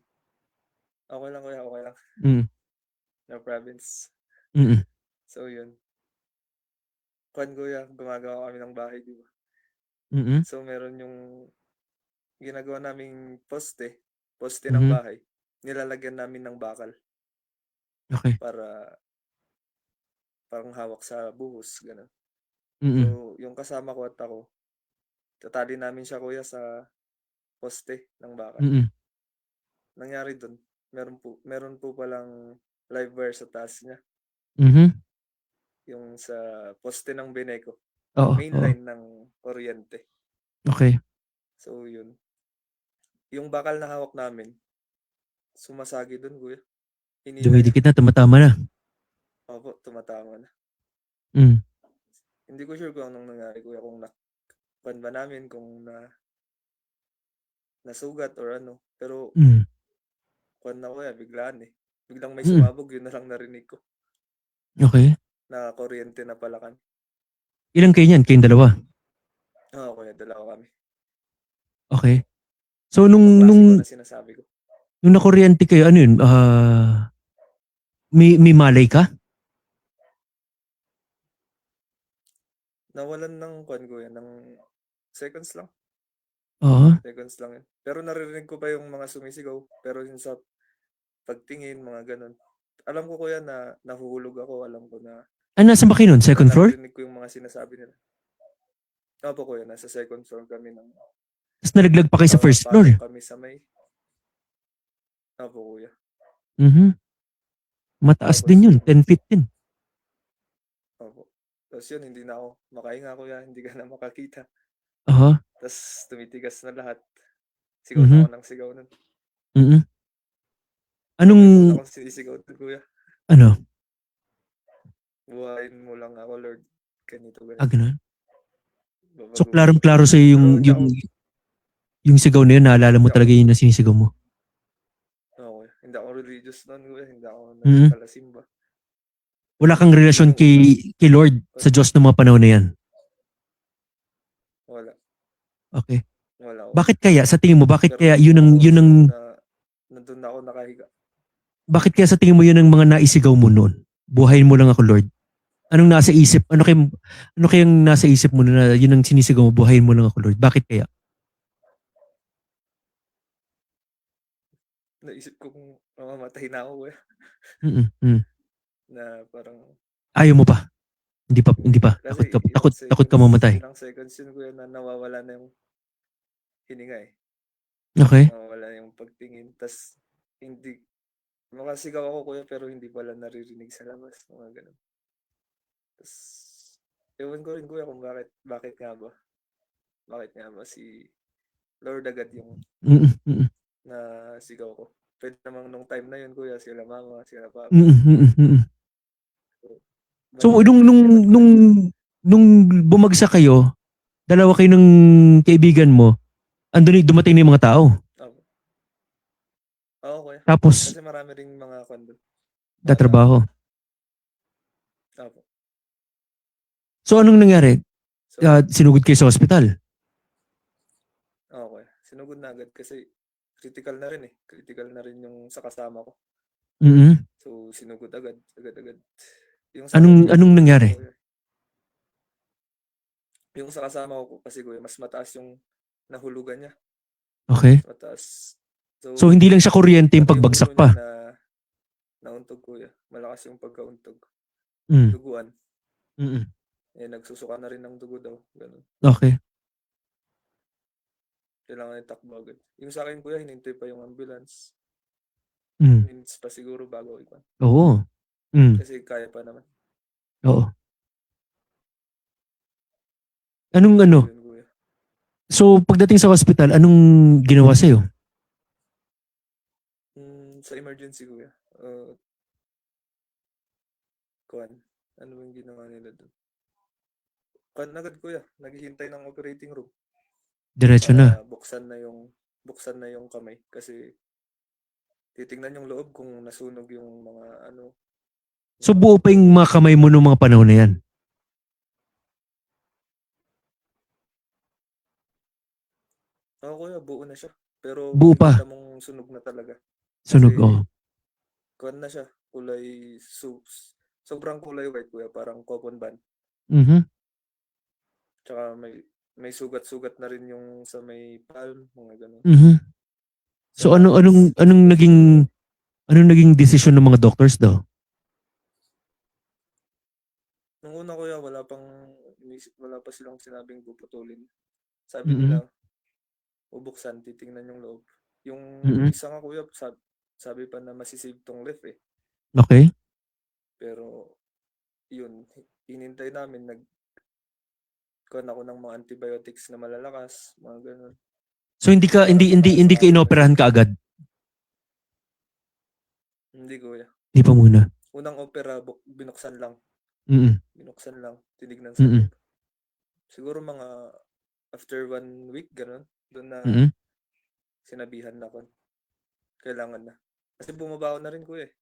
Okay lang, kuya. Okay lang. Mm. Na province. Mm-mm. So, yun. kuya, gumagawa kami ng bahay, di ba? Mm. So, meron yung ginagawa naming poste ng Mhm. bahay. Nilalagyan namin ng bakal Okay. para parang hawak sa buhos, gano'n. Mm. So, yung kasama ko at ako, tatali namin siya kuya sa poste ng bakal. Mm. Nangyari dun, meron po palang live wire sa taas niya, Mhm. yung sa poste ng Beneco, Oo, main oo. line ng kuryente. Okay. So, yun. Yung bakal na hawak namin, sumasagi dun kuya. Hinila niya. Dumidikit na, tumatama na. Opo, tumatama na. Mm. Hindi ko sure kung anong nangyari kuya, kung pan ba namin, kung nasugat or ano. Pero Mm. kwan na kuya, biglaan eh. Biglang may Mm. sumabog, yun na lang narinig ko. Okay. Na kuryente na pala kami. Ilan kayo niyan? Kayong dalawa? Oo kuya, dalawa kami. Okay. So Yung nung kaklase ko nung na sinasabi ko. nung nakuryente kayo, ano yun? May malay ka? Nawalan ng kwan kuya, ng seconds lang. Oo. Seconds lang yun. Pero naririnig ko pa yung mga sumisigaw. Pero yung sa pagtingin, mga ganun. Alam ko kuya na nahuhulog ako. Alam ko na Nasaan ba kayo nun? Second floor? naririnig ko yung mga sinasabi nila. Opo kuya, nasa second floor kami ng Tapos nalaglag pa kayo sa first floor? nakapatong kami sa may. Opo kuya. Mhm. Mataas Tapos din yun. yung, 10 feet din. opo. Tapos yun, hindi na ako makahinga kuya. Hindi ka na makakita. Aha. Tapos tumitigas na lahat. Sigaw na Mhm. ako ng sigaw nun. Mhm. Pero may una Anong, akong sinisigaw nun kuya. ano? Buhayin mo lang ako Lord. Ganito, ganito. Ganun? So, Babaguhin ko. klarong-klaro sa'yo Pero hindi ako, yung sigaw na yun, naalala mo hindi ako, talaga yun na sinisigaw mo. okay. Hindi ako religious noon kuya. Hindi ako Mhm. nagkalasimba. Wala kang Yun relasyon yung una. kay Lord sa Diyos ng mga panahon na yan. Wala. Okay. Wala kuya. Bakit kaya, sa tingin mo, bakit Pero kaya mismo ako sure na nandun na ako nakahiga. bakit kaya sa tingin mo yun ang mga naisigaw mo noon? Buhayin mo lang ako, Lord. Anong nasa isip? Ano kayang nasa isip mo na yun ang sinisigaw mo, buhayin mo lang ako, Lord? Bakit kaya? Naisip ko kung mamamatay na ako kuya. Mm, mm. Na parang, Ayaw mo pa? Hindi pa. kasi Takot ka mamatay. ilang seconds yun kuya na nawawala na yung hininga eh. Okay? Nawawala na yung pagtingin. Tas hindi, makasigaw ako kuya pero hindi pala naririnig sa labas. Mga ganun. Tas, ewan ko rin kuya kung bakit nga ba. Bakit nga ba si Lord agad yung Mm, mm, na sigaw ko. Pwede namang nung time na yun kuya, sila mama, sila papa. mm, mm, mm. So, So, ba't nila iyakan ko rin? nung bumagsak kayo, dalawa kayo ng kaibigan mo, dumating na yung mga tao. Oo. Oo kuya. Tapos, Kasi marami ring mga kondo, mga tao. tatrabaho. Opo. So, anong nangyari? So, Sinugod kayo sa hospital? oo kuya. Sinugod na agad kasi critical na rin eh. Critical na rin yung sa kasama ko. Mm. So, sinugod agad. Agad-agad. Yung sa akin kuya, Anong ano nangyari? kuya. Yung sa kasama ko kasi kuya, mas mataas yung nahulugan niya. Okay. Mas mataas. So, So, hindi lang siya kuryente yung pati yung ulo pagbagsak niya pa. na nauntog kuya. Malakas yung pagkauntog. Mm. Duguan. Mm. Eh, nagsusuka na rin ng dugo daw. Ganun. Okay. Kailangan itakbo agad. Yung sa akin kuya, hinintay pa yung ambulance. Mm. Minutes pa siguro bago ikon. Oo. Mm. Kasi kaya pa naman. Oo. Anong So, ano? yun kuya. So, pagdating sa hospital, anong ginawa sa'yo? Sa emergency kuya. Kuan. Ano yung ginawa nila doon? Kuan agad kuya. Naghihintay ng operating room. Diretso Para na. buksan na yung kamay. Kasi titingnan yung loob kung nasunog yung mga ano, So, mga buo pa yung mga kamay mo noong mga panahon na yan? Oo kuya, buo na siya. Pero Buo pa. makikita mong sunog na talaga. Sunog, Kasi oh. kuan na siya, kulay sobrang kulay white kuya, parang common ban. Mhm. Tsaka may sugat-sugat na rin yung sa may palm, mga ganun. Mhm. Sa So lapis, anong naging desisyon ng mga doctors daw? nung una kuya, wala pa silang sinabing puputulin. Sabi Mm. nila, bubuksan, titingnan yung loob. Yung Mm. isa nga kuya, sabi pa na masisave tong left eh. Okay. Pero yun, inintay namin, kuhan ako ng mga antibiotics na malalakas, mga ganun. So Para hindi sa ka kaso na yun. inoperahan kaagad. Hindi kuya. Hindi pa muna. Unang opera, binuksan lang. Mm. Binuksan lang, tinignan sa Mm. loob. Siguro mga after 1 week, ganun. Doon na Mm. sinabihan na ko. Kailangan na. Kasi bumabaho na rin kuya eh.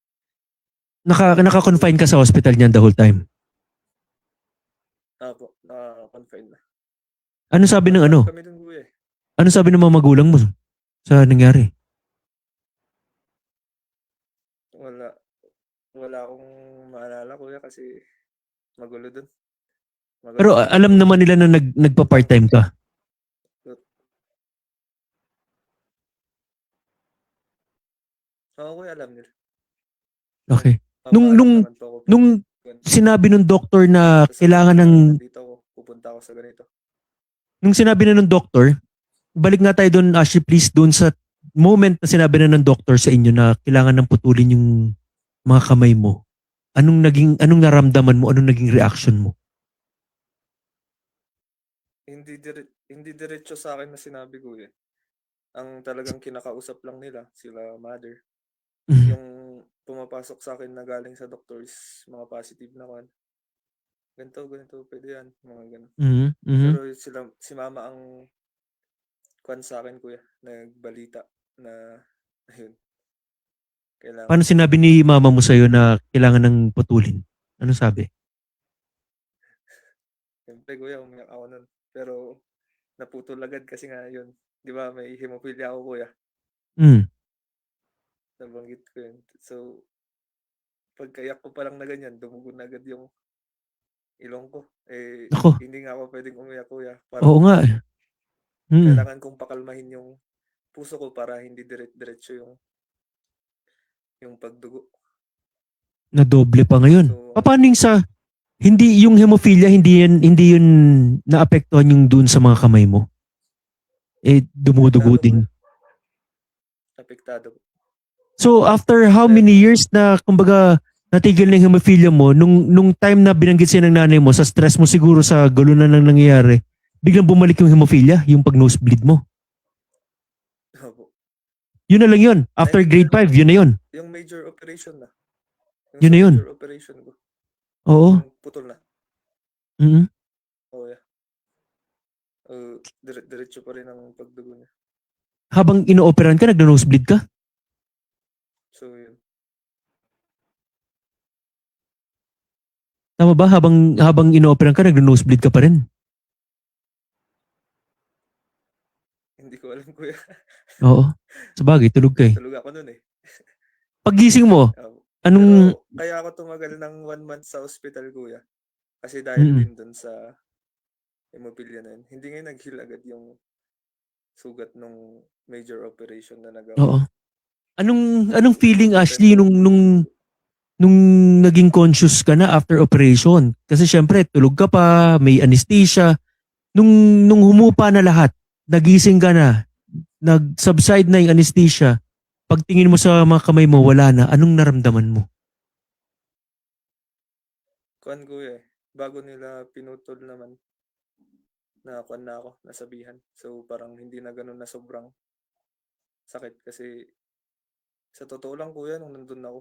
Naka-confine ka sa hospital niyan the whole time. Po, naka-confine na. Ano sabi ng Marami kami dun kuya eh. Ano sabi ng mga magulang mo sa nangyari? Wala. Wala akong maalala kuya kasi magulo dun. Pero Magulo sa alam loob. naman nila na Lutang. nagpa-part-time ka. Oo kuya, alam nila. Okay. Papaalam naman po ako pag Nung ganito. sinabi ng doktor na Sasabihin kailangan ko ng na nandito ako, pupunta ako sa ganito. nung sinabi na ng doktor, balik nga tayo doon, Ashley, please, doon sa moment na sinabi na ng doktor sa inyo na kailangan ng putulin yung mga kamay mo. Anong naramdaman mo? Anong naging reaction mo? Hindi diretso sa akin na sinabi ko eh. Ang talagang kinakausap lang nila, sila mother. Mhm. Yung pumapasok sa akin na galing sa doctor is mga positive na kan. Ganito, pwede yan. Mga ganun. Mhm. Mhm. Pero si mama ang kwan sa akin kuya, nagbalita na ayun, Paano kailangan na. sinabi ni mama mo sa'yo na kailangan ng putulin? Ano sabi? Siyempre kuya, umiyak ako nun. Pero naputol agad kasi nga yun. Di ba may hemophilia ako kuya. Mm. Nabanggit ko yun. So, pagkayak ko pa lang na ganyan, dumugo na agad yung ilong ko. Eh, Ako, hindi nga ako pwedeng umiyak kuya. oo nga eh. Mm. Kailangan kong pakalmahin yung puso ko para hindi diretso yung pagdugo. Na doble pa ngayon. So, Paano yung hindi yung hemophilia, hindi yun naapektuhan yung dun sa mga kamay mo? Eh, dumudugo apektado din. kuya. Apektado. So, after how Kaya, many years na, kumbaga, natigil na yung hemophilia mo, nung time na binanggit siya ng nanay mo, sa stress mo siguro, sa gulo na lang nangyayari, biglang bumalik yung hemophilia, yung pag nosebleed mo. opo. Yun na lang yun. After Natigil grade 5, nung yun na yun. yung major operation na. Yung Yun sa na yun. major operation ko. Oo. Yung putol na. Mhm. Oh yeah. Diretso pa rin ang pagdugo niya. Habang ino-operan ka, nagno-nosebleed ka? So yun. Tama ba? Habang ino-operan ka, nagno-nosebleed ka pa rin? Hindi ko alam kuya. Oo. Sabagay, tulog ka eh. Tulog ako nun eh. Paggising mo, anong... Pero kaya ako tumagal ng 1 month sa hospital kuya. Kasi dahil Mm. din dun sa hemophilia na yun. Hindi nga nag-heal agad yung sugat nung major operation na nagawa Oo. ko. Anong So, feeling, Ashley, nakontento ako. nung naging conscious ka na after operation? Kasi syempre, tulog ka pa, may anesthesia. Nung humupa na lahat, nagising ka na, nag-subside na yung anesthesia, pagtingin mo sa mga kamay mo, wala na. Anong naramdaman mo? Kuan kuya eh. Bago nila pinutol naman, nakakuan na ako, nasabihan. So parang hindi na ganun na sobrang sakit kasi sa totoo lang kuya, nung nandun ako,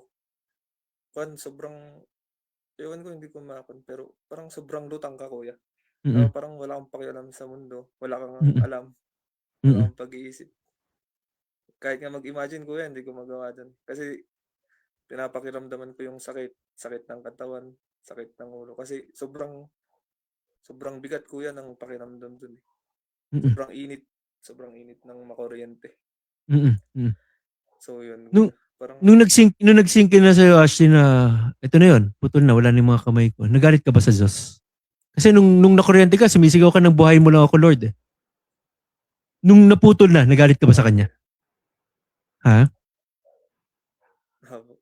kuan sobrang, ewan ko hindi ko makon, pero parang sobrang lutang ka kuya. Mm. Parang wala kang pakialam sa mundo, wala kang Mm. alam, wala Mm. kang pag-iisip. Kahit nga mag-imagine kuya, hindi ko magawa dun. Kasi pinapakiramdaman ko yung sakit, sakit ng katawan, sakit ng ulo. Kasi sobrang bigat kuya ng pakiramdam dun eh. Mm. Sobrang init ng makuryente. Mm. Mm. So yun Nung kuya. Parang nung nagsink in na sa'yo, Ashley, na ito na yun, putol na, wala na yung mga kamay ko. Nagalit ka ba sa Diyos? Kasi nung nakuryente ka, sumisigaw ka ng buhay mo lang ako, Lord. Eh. Nung naputol na, nagalit ka ba sa kanya? Ha? Opo.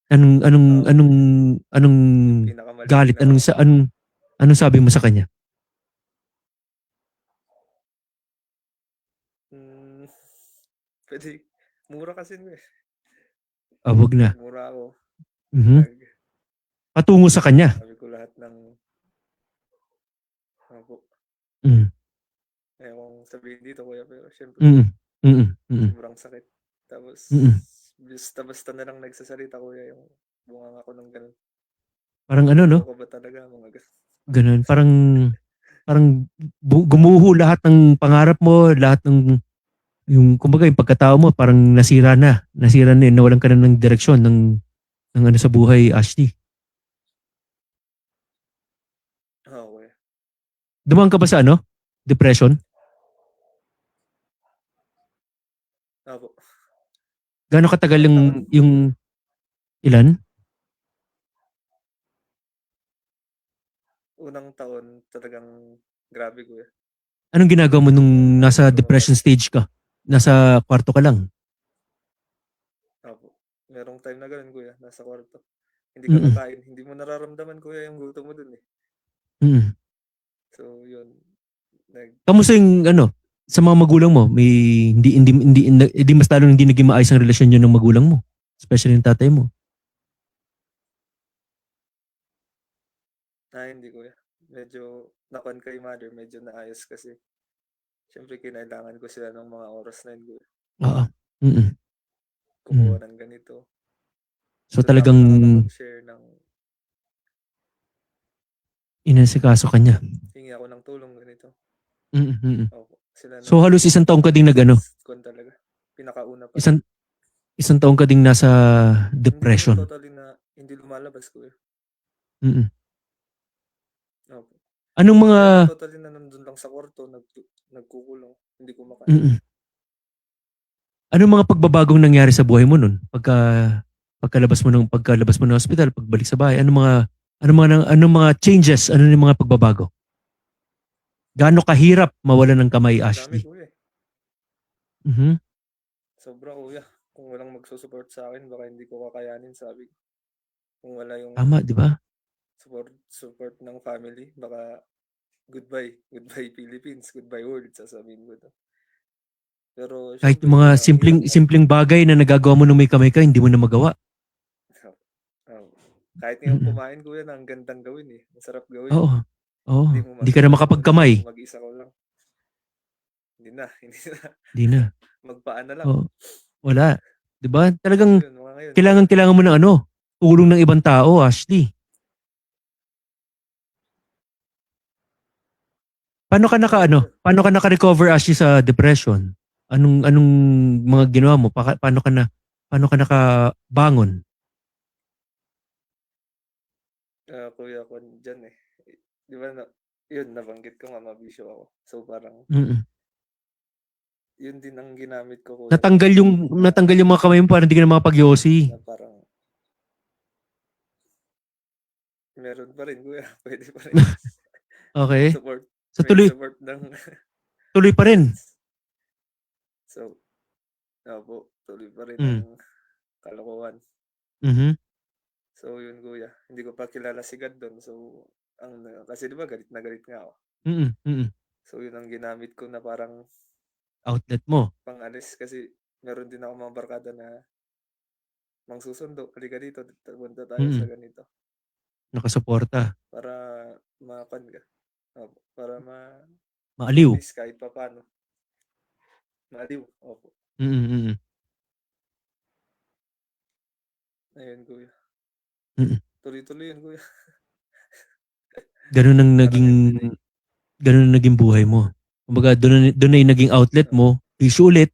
Anong anong Opo. anong anong Yung pinakamaling galit? ginawa ko. Anong sabi mo sa kanya? Hmm, pwede, mura kasi nun eh. Wag na. Nagmura ako. Mhm. Patungo sa kanya. Sabi ko lahat ng, opo, Mm. ayaw kong sabihin dito kuya, pero syempre, Mm. Mm. Mm. sobrang sakit. Tapos, Mm. basta na lang nagsasalita kuya yung bunganga ko ng ganun. Parang ano, no? Totoo ka ba talaga mga ganun? Ganun. Parang gumuho lahat ng pangarap mo, lahat ng yung kumbaga yung pagkatao mo parang nasira na. Nasira na yun. Nawalan ka na ng direksyon ng ano sa buhay, Ashley. Oo kuya. Dumaan ka ba sa ano? Depression? Opo. Gaano katagal Ilang taon? yung ilan? Unang taon talagang grabe kuya. Anong ginagawa mo nung nasa depression Lumabas. stage ka? Nasa kwarto ka lang? Opo. Merong time na ganun kuya, nasa kwarto. Hindi ka Mm. kakain, hindi mo nararamdaman kuya yung gutom mo dun eh. Mm. So yun, Kamusta yung ano sa mga magulang mo? May hindi mas lalong hindi naging maayos ang relasyon niyo ng magulang mo, especially yung tatay mo. hindi kuya. Medyo nakuan kay mother, medyo naayos kasi syempre kinailangan ko sila ng mga oras na yun kuya. Oo. Mm. Kumuha Mm. ng ganito. So Doon na ako talagang nakakapag-share ng, inasikaso ka niya. hingi ako ng tulong ganito. Mm. Mm. Opo. Sila So halos isang taong ka ding nag-ano, kuan talaga. Pinakauna pa lang. isang taong ka ding nasa Hindi naman depression. totally na hindi lumalabas kuya. Mm. Opo. Anong mga Hindi naman totally na nandun lang sa kwarto, nagkukulong. Hindi kumakain. mm. Anong mga pagbabagong nangyari sa buhay mo nun? Pagkalabas mo ng ospital, pagbalik sa bahay, anong mga changes, ano yung mga pagbabago? Gaano kahirap mawalan ng kamay, Dami Ashley? kuya eh. Mhm. Sobra kuya. Kung walang magsusupport sa akin, baka hindi ko kakayanin, sabi ko. Kung wala yung Tama, di ba? support ng family, baka goodbye. Goodbye Philippines, goodbye world, sasabihin ko to. Pero Kahit syempre yung mga kuya, ang hirap simpleng bagay na nagagawa mo nung may kamay ka, hindi mo na magawa. oh, kahit ngayon Mm. kumain kuya, na ang gandang gawin eh. Masarap gawin. Oo. Oo. Hindi mo Hindi ka na magawa yun makapagkamay. kung mag-isa ko lang. Hindi na. Hindi na. Magpaan na lang. Oo. Wala. Di ba? So Talagang yun, mga ngayon. kailangan mo ng ano, tulong ng ibang tao, Ashley. Oo kuya. Paano ka naka-recover, Ashley, sa depression? Anong mga ginawa mo? Paano ka nakabangon? Kuya ko dyan eh. Di ba yun, nabanggit ko nga mabisyo ako. So parang, Mm. yun din ang ginamit ko kuya Natanggal yung mga kamay mo para hindi ka na makapag-yosi. na parang, meron pa rin kuya. Pwede pa rin. Okay. Support. So May support ng tuloy pa rin. friends. So, po, tuloy pa rin Mm. ang kalokohan. Mhm. So yun kuya, hindi ko pa kilala si God doon. So kasi di ba galit na galit nga ako. Mm. Mm. So yun ang ginamit ko na parang Outlet mo. pang-alis kasi meron din ako mga barkada na mangsusundo. Halika dito, punta tayo sa Mm. ganito. Nakasuporta. Para mapan ka. Para at Maaliw. least kahit pa paano. Maliw. Opo. Mm. Mm. Ayun kuya. Mm. Tuloy-tuloy yun kuya. Ganun ang Parang everyday. naging buhay mo. Kumbaga doon na yung naging outlet mo, issue ulit.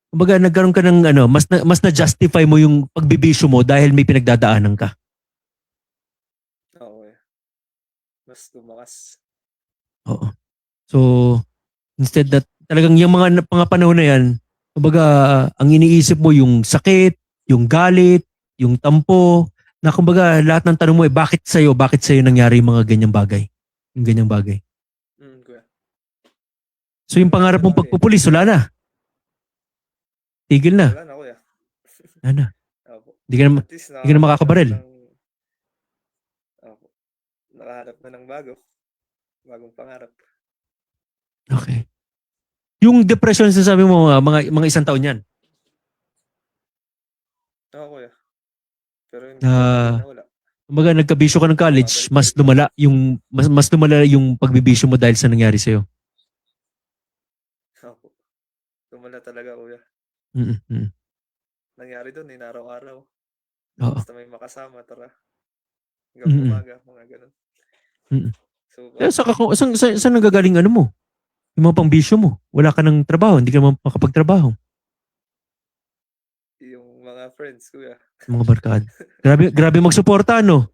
Kumbaga nagkaroon ka ng ano, mas na justify mo yung pagbibisyo mo dahil may pinagdadaanan ka. Oo kuya. Mas tumakas. Oo. So instead that talagang yung mga panahon na yan, kumbaga ang iniisip mo yung sakit, yung galit, yung tampo, na kumbaga lahat ng tanong mo bakit sa'yo nangyari yung mga ganyang bagay. Yung ganyang bagay. Kuya. So yung pangarap mong pagpupulis, wala na. Tigil na. Wala na, kuya. Wala na. Opo. Hindi ka na, At least hindi ka na makakabaril. Opo. Nakahanap na ng bagong pangarap. Okay. Yung depression sasabi mo, mga isang taon yan. Oo, kuya. Pero hindi pa rin nawala. Kumbaga nagkabisyo ka ng college, mas Pabalik-balik lang. lumala yung pagbibisyo mo dahil sa nangyari sa'yo. Opo. Tumala talaga, kuya. Mm-mm. Nangyari doon, araw-araw. Oo. Basta may makasama, tara. Hanggang umaga, mga ganun. Mm-mm. So, Saan nagagaling ano mo? Yung mga pangbisyo mo. Wala ka ng trabaho, hindi ka makapagtrabaho. yung mga friends, kuya. Mga barkada. Grabe magsuporta, no?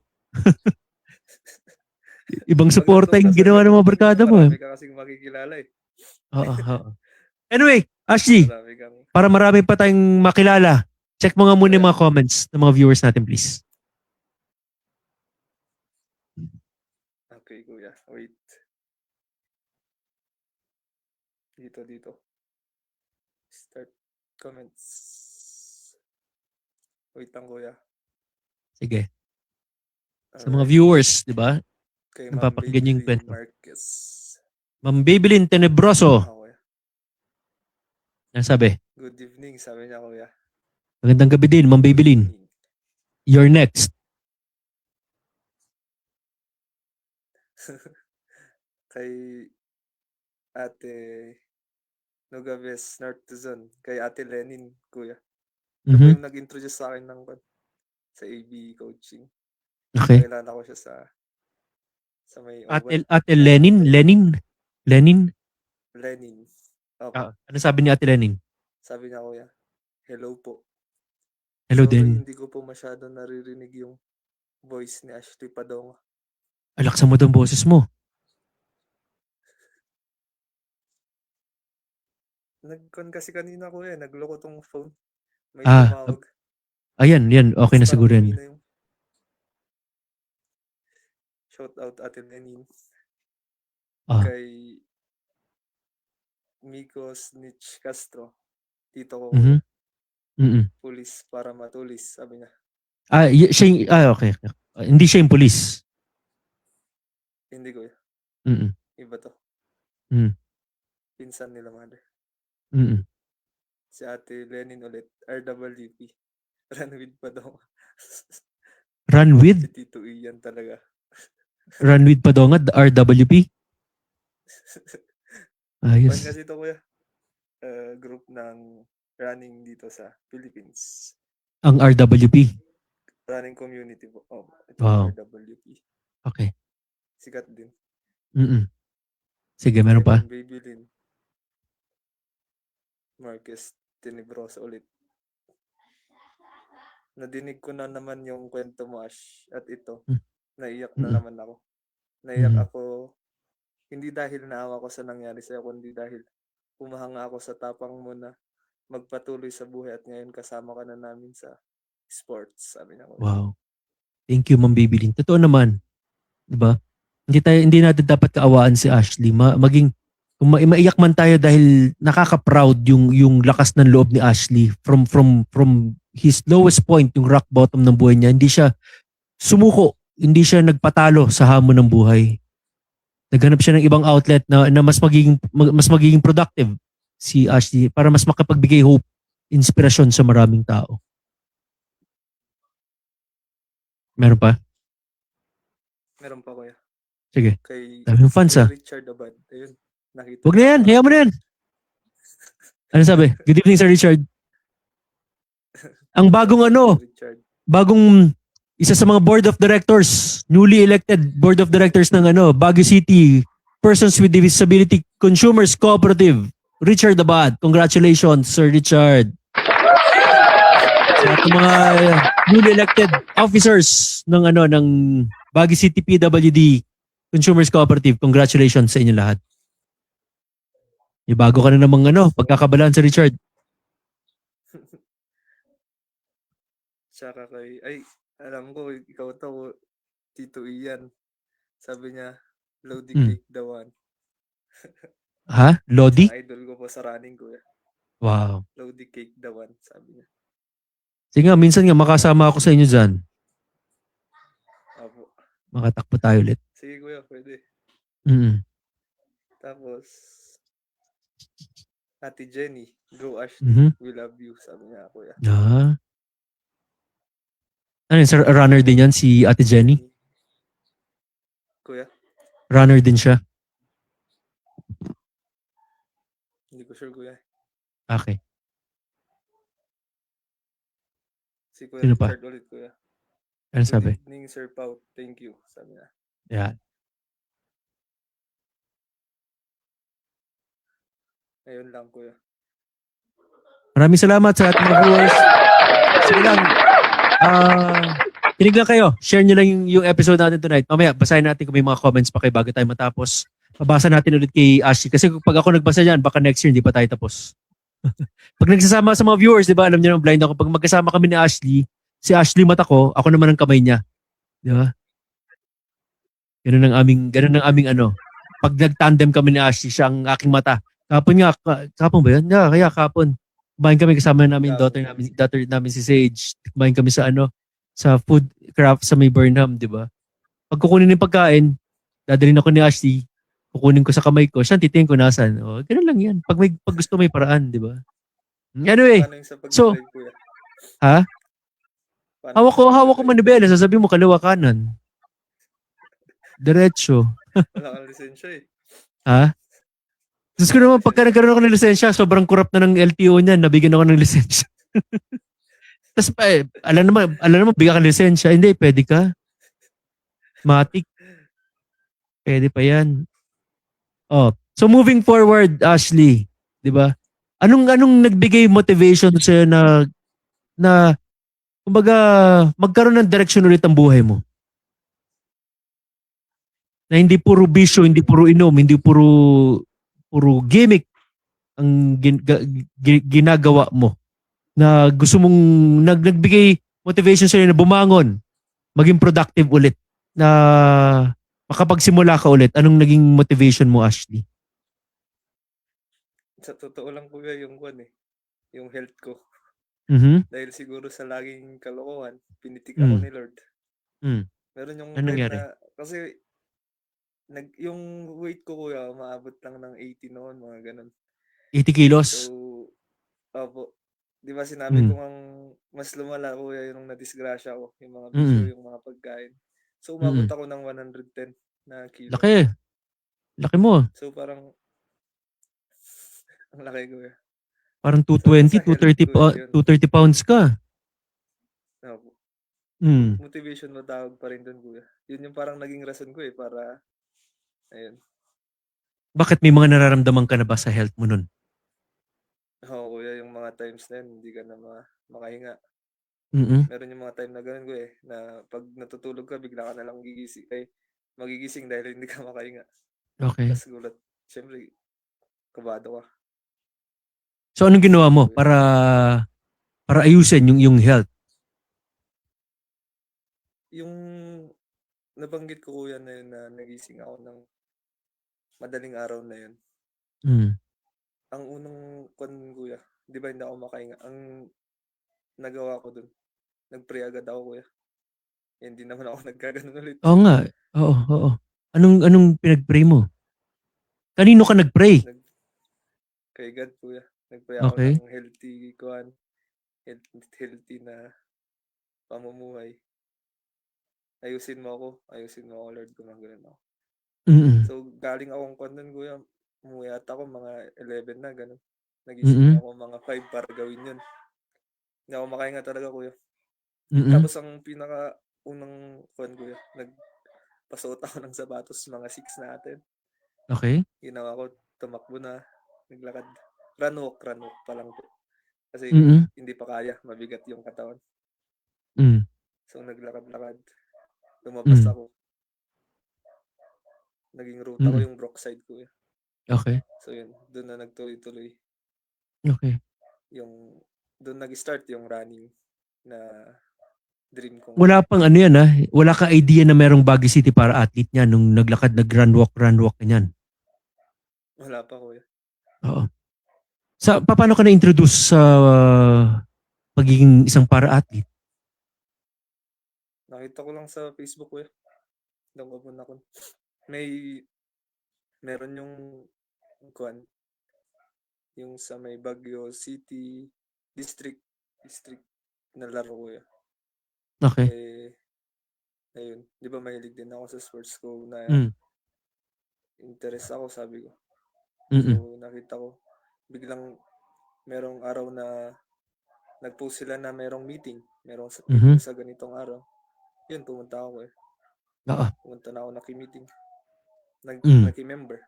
Ibang suporta yung ginawa ng mga barkada mo. Marami ka kasing makikilala eh. Oo. Anyway, Ashley, kang... para marami pa tayong makilala, check mo nga muna yung mga comments ng mga viewers natin, please. Okay, kuya. Wait. Dito. Start comments. Wait lang, kuya. Sige. Sa mga viewers, di ba? Kay Napapakinggan yung kwento. Marquez. Ma'am Babylin Tenebroso. Kuya. Ano sabi? Good evening, sabi niya, kuya. Magandang gabi din, Ma'am Babylin. You're next. Kay Ate Nogabes North Luzon. Kay Ate Lenin, kuya. Siya po yung nag-introduce sa akin sa AB coaching. Okay. Nakilala ko siya sa may Ate Lenin. Opo. Ano sabi ni Ate Lenin? Sabi niya, kuya, hello po. Hello Sorry, din. hindi ko po masyado naririnig yung voice ni Ashley Padonga. Alaksan mo daw ang boses mo. Nagkon kasi kanina, kuya, nagloko tong phone. May tumawag. Ayan. Okay na siguro yan. Shout out Ate Lenin. Kay Miko Snitch Castro. Tito ko, kuya. Pulis para matulis, sabi niya. Okay. Hindi siya yung police. Hindi, kuya. Iba to. Pinsan nila, mother. Si Ate Lenin ulit, RWP. Run with Padonga. Run with? Si Tito Ian talaga. Run with Padonga, RWP? Pan kasi ito, kuya. Group ng running dito sa Philippines. Ang RWP? Running community po. Ito RWP. Okay. Sikat din. Sige, meron pa? Babylin Marquez Tenebroso ulit. Nadinig ko na naman yung kwento mo, Ash. At ito, naiyak na naman ako. Naiyak ako, hindi dahil naawa ko sa nangyari sa'yo, kundi dahil humahanga ako sa tapang mo na magpatuloy sa buhay at ngayon kasama ka na namin sa sports, sabi niya. Wow. Thank you, Ma'am Babylin. Totoo naman. Diba? Hindi natin dapat kaawaan si Ashley. Kung maiyak man tayo dahil nakaka-proud yung lakas ng loob ni Ashley from his lowest point, yung rock bottom ng buhay niya. Hindi siya sumuko, hindi siya nagpatalo sa hamon ng buhay. Naghanap siya ng ibang outlet na mas magiging productive si Ashley para mas makapagbigay hope, inspirasyon sa maraming tao. Meron pa? Meron pa, kuya. Sige. Kay Dami yung fans, Richard Abad. Ayun. Huwag na yan. Hayaan mo na yan. Ano sabi? Good evening, Sir Richard. Ang bagong isa sa mga board of directors, newly elected board of directors ng Baguio City Persons with Disability Consumers Cooperative, Richard Abad. Congratulations, Sir Richard. Sa ating mga newly elected officers ng Baguio City PWD Consumers Cooperative, congratulations sa inyo lahat. Bago ka na namang pagkakabalaan sa Richard. Tsaka alam ko, ikaw to, Tito Ian. Sabi niya, Lodi Hmm. Cake the one. Ha? Lodi? Ang idol ko po sa running, kuya. Wow. Lodi Cake the one, sabi niya. Sige nga, minsan nga makasama ako sa inyo dyan. Opo. Makatakbo tayo ulit. Sige, kuya, pwede. Mm. Tapos, Ate Jenny, go Ashley, Mhm. we love you, sabi niya, kuya. Ah. Ano yun, sir, runner din yan si Ate Jenny? Kuya, Runner din siya? hindi ko sure, kuya. Okay. Si Kuya Sino pa? Richard ulit, kuya. Ano Good sabi? evening, Sir Pau. Thank you, sabi niya. Yan. Ayun lang, kuya. Maraming salamat sa ating mga viewers. Sige lang. Kinig lang kayo. Share nyo lang yung episode natin tonight. Mamaya, basahin natin kung may mga comments pa kayo bago tayo matapos. Pabasa natin ulit kay Ashley. Kasi pag ako nagbasa yan, baka next year hindi pa tayo tapos. Pag nagsasama sa mga viewers, di ba, alam niyo naman blind ako. Pag magkasama kami ni Ashley, si Ashley mata ko, ako naman ang kamay niya. Di ba? Ganun ang aming ano. Pag nag-tandem kami ni Ashley, siya ang aking mata. Kapon nga, kapon ba yun? Yeah, kaya kapon. Kumain kami kasama namin, daughter namin si Sage. Kumain kami sa ano, sa food craft sa may Burnham, di ba? Pag kukunin yung pagkain, dadalhin ako ni Ashley, kukunin ko sa kamay ko, siya titingin ko nasan. O, ganun lang yan. Pag gusto may paraan, di ba? Anyway, Paano yung sa so, pag-drive, kuya? ha? Paano yung sa Hawak ko pag-drive? manibela, sasabihin mo kaliwa kanan. Diretso. Wala kang lisensya eh. Ha? Diyos ko naman, pagka nagkaroon ako ng lisensya, sobrang corrupt na ng LTO niyan, nabigyan ako ng lisensya. Tapos, alam naman, bigyan ka ng lisensya. Hindi, pwede ka. Matik. Pwede pa yan. Oh, so moving forward, Ashley, di ba? Anong nagbigay motivation sa'yo na kumbaga, magkaroon ng direction ulit ang buhay mo? Na hindi puro bisyo, hindi puro inom, hindi puro gimmick ang ginagawa mo. Na gusto mong nagbigay motivation sa'yo na bumangon, maging productive ulit, na makapagsimula ka ulit. Anong naging motivation mo, Ashley? Sa totoo lang, kuya, yung yung health ko. Mhm. Dahil siguro sa laging kalokohan, pinitik ako Mm. ni Lord. Mm. Meron yung Anong time nangyari? na, kasi yung weight ko, kuya, maabot lang ng 80 noon, mga ganun. 80 kilos? So, opo. Di ba sinabi Mm. ko ang mas lumala, kuya, yung nadisgrasya ko, yung mga bisyo, Mm. yung mga pagkain. So, umabot Mm. ako ng 110 na kilo. Laki. Laki mo. So, parang, ang laki, kuya. Parang So, 220, sa health, kuya, yun. 230 pounds ka. Opo. Mm. Motivation matawag pa rin doon, kuya. Yun yung parang naging rason ko para, ayun. Bakit may mga nararamdaman ka na ba sa health mo nun? Oo, kuya, yung mga times na yun, hindi ka na makahinga. Mm. Meron yung mga time na ganun, kuya, na pag natutulog ka, bigla ka na lang magigising dahil hindi ka makahinga. Okay. Tapos gulat, syempre, kabado ka. So anong ginawa mo para ayusin yung health? Yung nabanggit ko, kuya, na yun na nagising ako ng madaling araw na yun. Mm. Ang unang kuya, di ba hindi ako makahinga? Ang nagawa ko dun, nag-pray agad ako, kuya. Hindi naman ako nagkaganon ulit. Oo nga. Oo. Anong pinag-pray mo? Kanino ka nag-pray? Kay God, kuya. Nag-pray ako Okay. ng healthy na pamumuhay. Ayusin mo ako, Lord, kung ganun ako. Mm. So, galing akong kuya, umuwi ata ako mga 11 na, ganun. Nagising ako mga 5 para gawin yun. Hindi ako makahinga talaga, kuya. Tapos ang pinaka-unang kuya, nagpasuot ako ng sapatos, mga 6 natin. Okay. Ginawa ko, tumakbo na, naglakad. Run walk pa lang po. Kasi hindi pa kaya, mabigat yung katawan. Mm. So, naglakad-lakad. Lumabas ako. Naging route ko yung Brookside, kuya. Okay. So, yun. Doon na nagtuloy-tuloy. Okay. Doon nag-start yung running na dream kong Wala pang ano yan wala ka idea na merong Baguio City para athlete niya nung naglakad, nag-run walk kanyan. wala pa kuya. Oo. Paano ka na-introduce sa pagiging isang para athlete? Nakita ko lang sa Facebook kuya. Nung upon ako. Meron yung kuan, yung sa may Baguio City district na laro kuya. Okay. Ayun, di ba mahilig din ako sa sports ko na interest ako, sabi ko. So nakita ko, biglang merong araw na nag-post sila na merong meeting sa ganitong araw. Yun, pumunta ako Oo. Pumunta na ako, naki-meeting. Naki-member.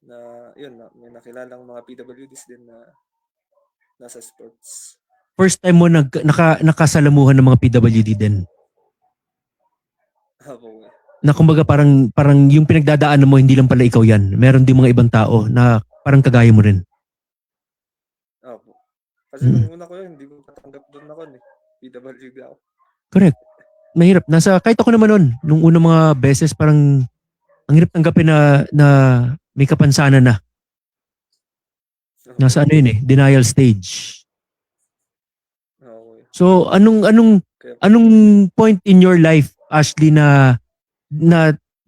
Na yun, may nakilalang mga PWDs din na nasa sports. First time mo nakasalamuhan ng mga PWD din? Opo. Na kumbaga parang yung pinagdadaanan mo hindi lang pala ikaw yan. Meron din mga ibang tao na parang kagaya mo rin. Opo. Kasi nung una ko yun, hindi ko patanggap doon ako PWD ako. Correct. Mahirap. Kahit ako naman noon, nung unang mga beses parang ang hirap tanggapin na may kapansanan na. Nasa denial stage. Okay. So anong point in your life, Ashley, na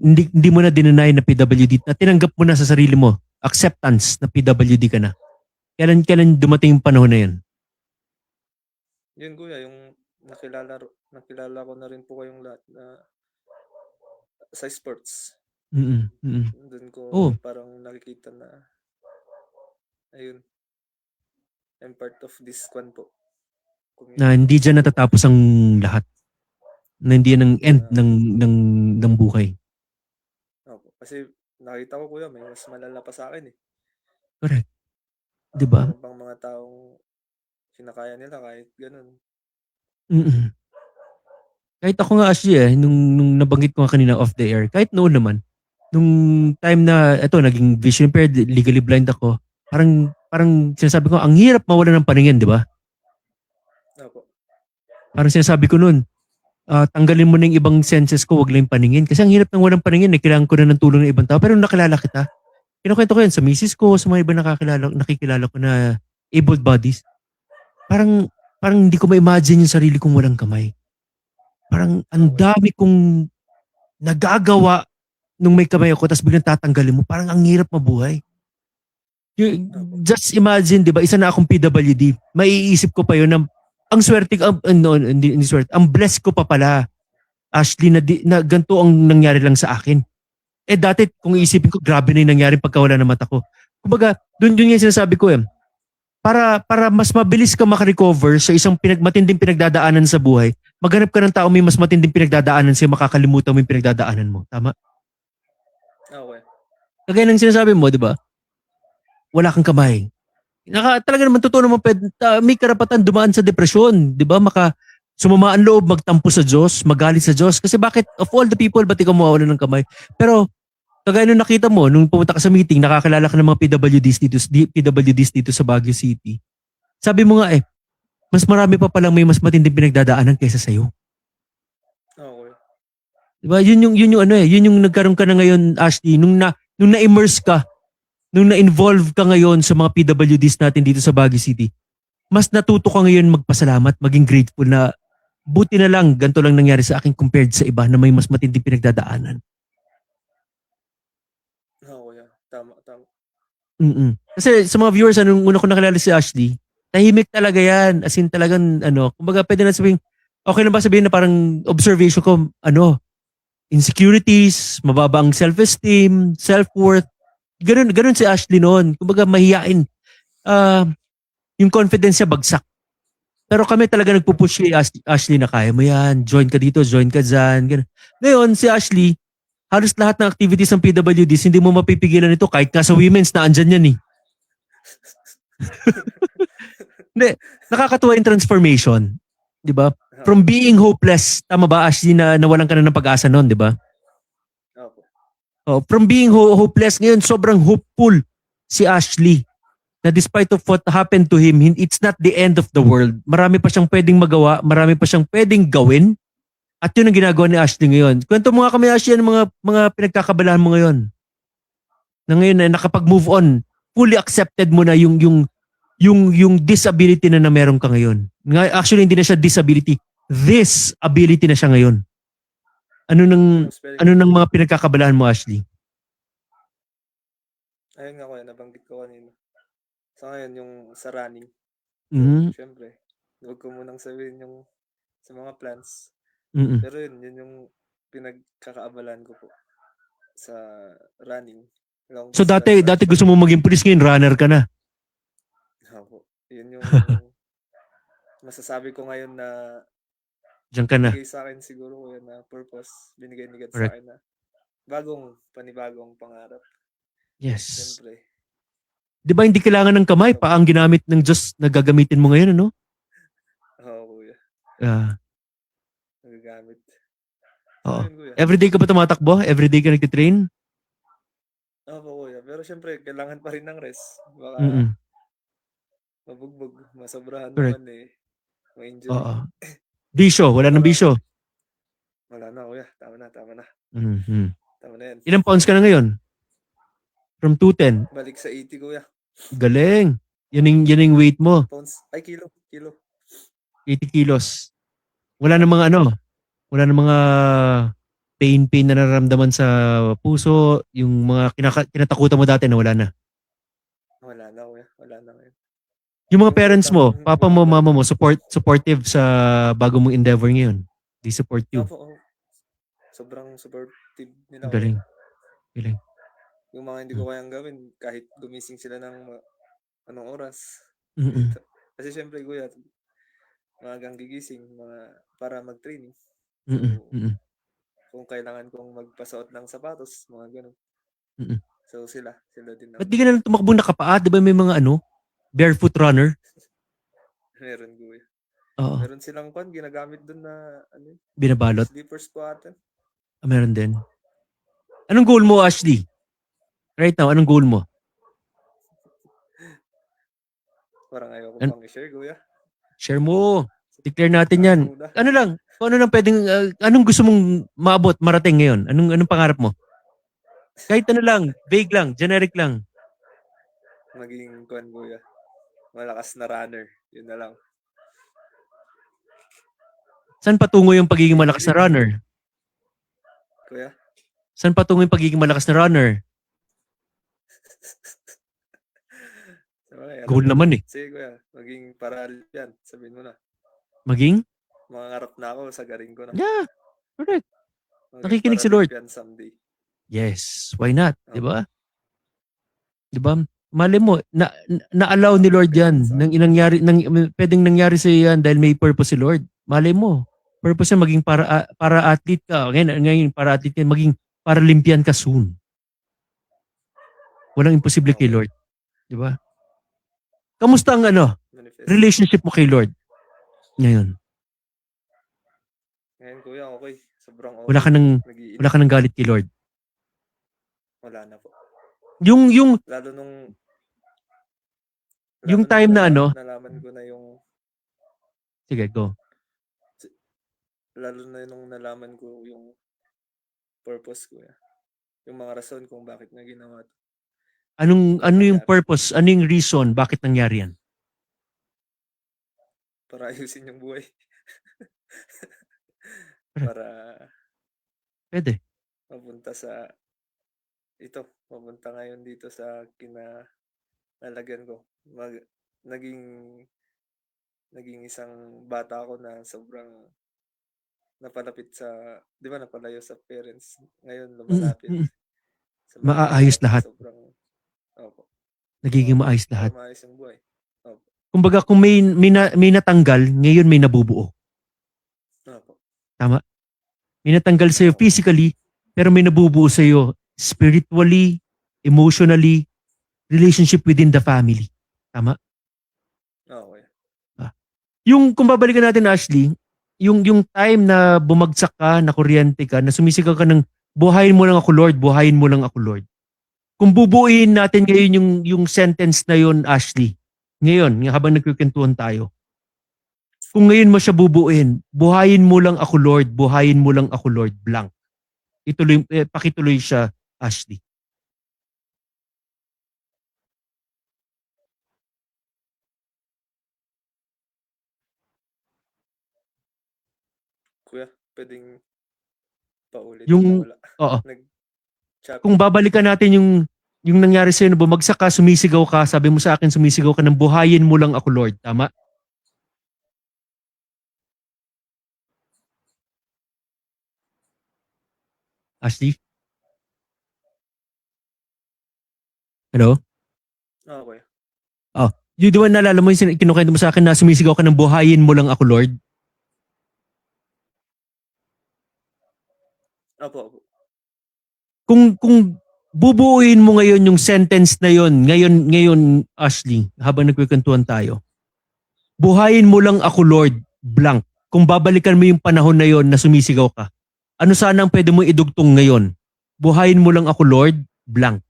hindi mo na dinenay na PWD, na tinanggap mo na sa sarili mo, acceptance na PWD ka na? Kailan dumating yung panahon na yun? Yun kuya, yung nakilala ko na rin po kayong lahat na sa sports. Doon ko parang nakikita na ayun, I'm part of this one po. Na hindi dyan natatapos ang lahat. Na hindi yan ang end ng buhay. Opo. Kasi nakita ko kuya, may mas malala pa sa akin Correct. Diba? Meron pang mga taong kinakaya nila kahit ganun. Kahit ako nga Ashley nung nabanggit ko nga kanina off the air, kahit noon naman, nung time na naging vision impaired, legally blind ako, parang sinasabi ko, ang hirap mawala ng paningin, di ba? Opo. Parang sinasabi ko noon, tanggalin mo na yung ibang senses ko, wag lang yung paningin. Kasi ang hirap ng walang paningin, kailangan ko na ng tulong ng ibang tao. Pero nung nakilala kita, kinukwento ko yan sa misis ko, sa mga ibang nakikilala ko na able bodies. Parang hindi ko ma-imagine yung sarili kong walang kamay. Parang ang dami kong nagagawa nung may kamay ako, tapos biglang tatanggalin mo. Parang ang hirap mabuhay. Just imagine, di ba, isa na akong PWD. Maiisip ko pa yun na ang swerte, hindi swerte, ang blessed ko pa pala, Ashley, na ganito ang nangyari lang sa akin. Dati kung iisipin ko, grabe na yung nangyari pagkawala ng mata ko. Kumbaga, doon yung sinasabi ko para mas mabilis ka makarecover sa isang matinding pinagdadaanan sa buhay, maghanap ka ng tao may mas matinding pinagdadaanan sa'yo, makakalimutan mo yung pinagdadaanan mo. Tama? Okay. Kagaya ng sinasabi mo, di ba? Wala kang kamay. Talaga naman totoo naman, may karapatan dumaan sa depresyon. Di ba? Sumama ang loob, magtampo sa Diyos, magalit sa Diyos. Kasi bakit, of all the people, ba't ikaw mawawala ng kamay? Pero, kagaya nung nakita mo, nung pumunta ka sa meeting, nakakilala ka ng mga PWDs dito sa Baguio City. Sabi mo nga mas marami pa palang may mas matinding pinagdadaanan kaysa sa'yo. Okay. Diba? Yun yung nagkaroon ka na ngayon, Ashley, nung na-immerse ka, nung na-involve ka ngayon sa mga PWDs natin dito sa Baguio City, mas natuto ka ngayon magpasalamat, maging grateful na buti na lang, ganito lang nangyari sa akin compared sa iba na may mas matinding pinagdadaanan. Tama. Kasi sa mga viewers, nung una ko nakilala si Ashley, tahimik talaga yan. As in talagang, kumbaga pwede na sabihin, okay lang ba sabihin na parang observation ko, insecurities, mababa ang self-esteem, self-worth. Ganun si Ashley noon. Kumbaga mahihain. Yung confidence niya bagsak. Pero kami talaga nagpupush kay Ashley na kaya mo yan. Join ka dito, join ka dyan. Ganun. Ngayon, si Ashley, halos lahat ng activities ng PWDs, hindi mo mapipigilan ito kahit nga sa women's na andyan yan Hindi, nakakatuwa yung transformation. Di ba? From being hopeless, tama ba Ashley, na nawalan ka na ng pag-asa noon, di ba? Opo. From being hopeless, ngayon sobrang hopeful si Ashley. na despite of what happened to him, it's not the end of the world. Marami pa siyang pwedeng magawa, marami pa siyang pwedeng gawin. At yun ang ginagawa ni Ashley ngayon. Kwento mo nga kami, Ashley, ano mga pinagkakabalahan mo ngayon? Na ngayon na nakapag-move on, fully accepted mo na yung disability na meron ka ngayon. Actually, hindi na siya disability. This ability na siya ngayon. Ano nang mga pinagkakabalahan mo, Ashley? Ayun nga kuya, nabanggit ko kanina. Sa ngayon, yung sa running. Mhm. Siyempre, huwag ko munang sabihin yung sa mga plans. Mm-mm. Pero yun yung pinagkakaabalan ko po sa running. Long So dati distance gusto mo maging pulis, ngayon runner ka na. Opo. Yun yung masasabi ko ngayon na Diyan ka na. binigay sa akin siguro kuya na purpose. Binigay ni God sa Correct. akin na panibagong pangarap. Yes. Siyempre. Di ba hindi kailangan ng kamay? Pa ang ginamit ng Diyos na gagamitin mo ngayon, ano? Oo, kuya. Nagagamit. Oo. Ayun, kuya. Everyday ka ba tumatakbo? Everyday ka nagtitrain? Opo, kuya. Pero siyempre, kailangan pa rin ng rest. Baka mabugbog, masobrahan Correct. naman ma-injury. Oo. Bisyo, wala nang bisyo. Wala na, kuya. Tama na. Mm-hmm. Tama na yan. Ilang pounds ka na ngayon? From 210? Balik sa 80, kuya. Galing. Yan yung weight mo. Pounds. Ay, kilo. 80 kilos. Wala na mga pain na nararamdaman sa puso, yung mga kinatakutan mo dati na wala na. Wala na, kuya. Wala na ngayon. Yung mga parents mo, papa mo, mama mo, supportive sa bago mong endeavor ngayon. They support you. Opo. Sobrang supportive nila. Galing. Yung mga hindi ko kayang gawin, kahit gumising sila ng anong oras. Mm-mm. Kasi syempre, kuya, maagang gigising para mag-training. Mm-mm. Kung kailangan kong magpasuot ng sapatos, mga ganun. Mm-mm. So sila din. Ba't di ka na lang tumakbo nakapaa? Di ba may mga barefoot runner? Meron, kuya. Oo. Meron silang ginagamit dun na Binabalot? Sleepers po ata. Meron din. Anong goal mo, Ashley? Right now, anong goal mo? Parang ayaw ko pang i-share, kuya. Share mo. Declare natin yan. Ano lang? Kung ano lang pwedeng, anong gusto mong maabot, marating ngayon? Anong pangarap mo? Kahit ano lang, vague lang, generic lang. Maging kuya. Malakas na runner. Yun na lang. Saan patungo yung pagiging malakas na runner? Kuya? Saan patungo yung pagiging malakas na runner? Goal naman eh. Sige, kuya. Maging Paralympian. Sabihin mo na. Maging? Mangarap na ako, sagarin ko na. Yeah. Correct. Maging Nakikinig si Lord. someday. Yes. Why not? Diba? Mali mo, na-allow ni Lord yan. Pwedeng nangyari sa yan dahil may purpose si Lord. Mali mo. Purpose niya maging para athlete ka. Ngayon para athlete ka, maging Paralympian ka soon. Walang imposible kay Lord. Diba? Kamusta ang relationship mo kay Lord ngayon? Ngayon, kuya, okay. Sobrang okay. Wala ka nang galit kay Lord? Wala na po. Yung time na nalaman ko na yung... Sige, go. Lalo na nung nalaman ko yung purpose ko. Yung mga rason kung bakit nga ginawa ito. Ano yung purpose? Ano yung reason? Bakit nangyari yan? Para ayusin yung buhay. Para... Pwede. Mapunta ngayon dito sa kinalagyan ko. Naging isang bata ako na sobrang napalapit di ba napalayo sa parents. Ngayon lumalapit. Maaayos lahat. Opo. Nagiging maayos lahat. Maayos yung buhay. Opo. Kumbaga kung may natanggal, ngayon may nabubuo. Opo. Tama? May natanggal sa'yo physically, pero may nabubuo sa'yo spiritually, emotionally, relationship within the family. Tama? Okay. Yung kung babalikan natin, Ashley, yung time na bumagsak ka, na kuryente ka, na sumisigaw ka ng buhayin mo lang ako Lord, buhayin mo lang ako Lord. Kung bubuuin natin ngayon yung sentence na yun, Ashley, ngayon, habang nagkukwentuhan tayo, kung ngayon mo siya bubuuin, buhayin mo lang ako Lord, buhayin mo lang ako Lord, blank. Pakituloy siya, Ashley. Kuya, pwedeng paulit na Yung, wala. oo. Nag-choppy Kung lang. babalikan natin yung nangyari sa'yo, bumagsak ka, sumisigaw ka, sabi mo sa akin, sumisigaw ka ng buhayin mo lang ako Lord. Tama? Ashley? Hello? Ah, kuya. Oh. Di ba naalala mo yung kinukwento mo sa akin na sumisigaw ka ng buhayin mo lang ako Lord? Opo. Kung bubuuin mo ngayon yung sentence na yon, ngayon Ashley, habang nagkukwentuhan tayo. Buhayin mo lang ako Lord, blank. Kung babalikan mo yung panahon na yon na sumisigaw ka. Ano sana ang pwede mo idugtong ngayon? Buhayin mo lang ako Lord, blank.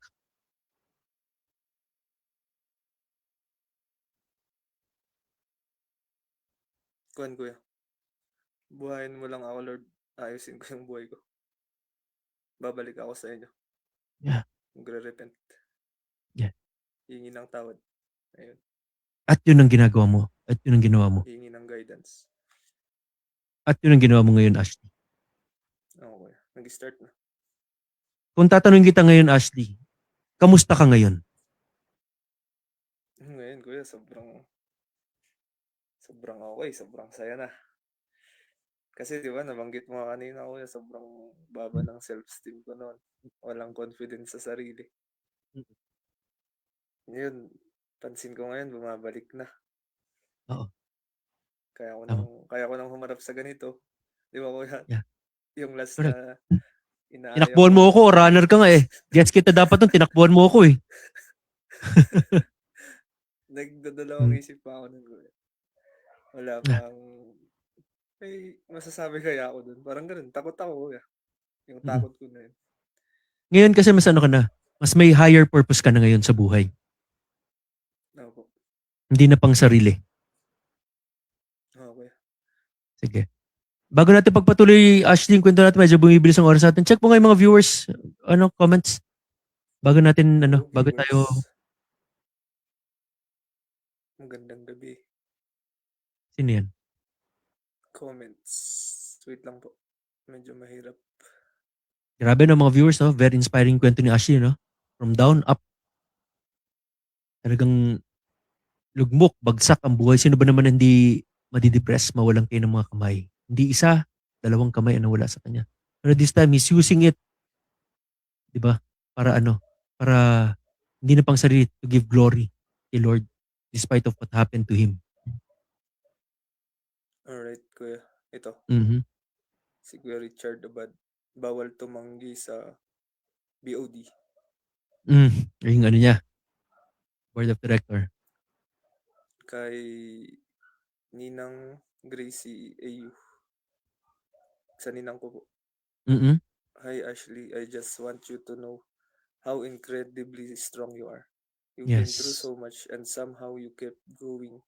Kuan, kuya. Buhayin mo lang ako, Lord. Ayusin ko yung buhay ko. Babalik ako sa inyo. Yeah. Magre-repent. Yeah. Hingi ng tawad. Ayun. At yun ang ginagawa mo. At yun ang ginawa mo. Hingi ng guidance. At yun ang ginawa mo ngayon, Ashley. Oo, kuya. Nag-start na. Kung tatanungin kita ngayon, Ashley, kamusta ka ngayon? Ngayon, kuya, sobrang okay. Sobrang saya na. Kasi di ba, nabanggit mo kanina, kuya, sobrang baba ng self-esteem ko noon. Walang confidence sa sarili. Ngayon, pansin ko ngayon, bumabalik na. Oo. Tama. Kaya ko nang humarap sa ganito. Di ba, kuya? Yeah. Yung last Correct. na inaaya Tinakbuhan mo mo ako. ako, runner ka nga eh. Guess kita dapat nung tinakbuhan mo ako eh. Nagdadalawang Hmm. isip pa ako nun, kuya. Wala Ah, pang may masasabi kaya ako dun. Parang ganun, takot ako, kuya. Yung mm. takot ko na yun. Ngayon kasi mas ano ka na, mas may higher purpose ka na ngayon sa buhay. Ako po. Hindi na pang sarili. Oo, kuya. Sige. Bago natin pagpatuloy, Ashley, yung kwento natin, medyo bumibilis ang oras natin. Check mo nga yung mga viewers, comments. Bago natin, Hello, bago tayo, viewers. Magandang gabi. sino yan? Comments. Wait lang po. Medyo mahirap. Grabe no, mga viewers, no? Very inspiring kwento ni Ashley, no? From down, up. Talagang lugmok, bagsak ang buhay. Sino ba naman hindi madidepress, mawalan kayo ng mga kamay? Hindi isa, dalawang kamay ang nawala sa kanya. Pero this time, he's using it, di ba? Para para hindi na pang sarili, to give glory kay Lord despite of what happened to him. Alright, kuya. Ito, Mhm. si Kuya Richard Abad. Bawal tumanggi sa BOD. Yung niya, board of director. Kay Ninang Gracie AU. Sa ninang ko po. Mhm. Hi Ashley, I just want you to know how incredibly strong you are. You've been through Yes. so much and somehow you kept going.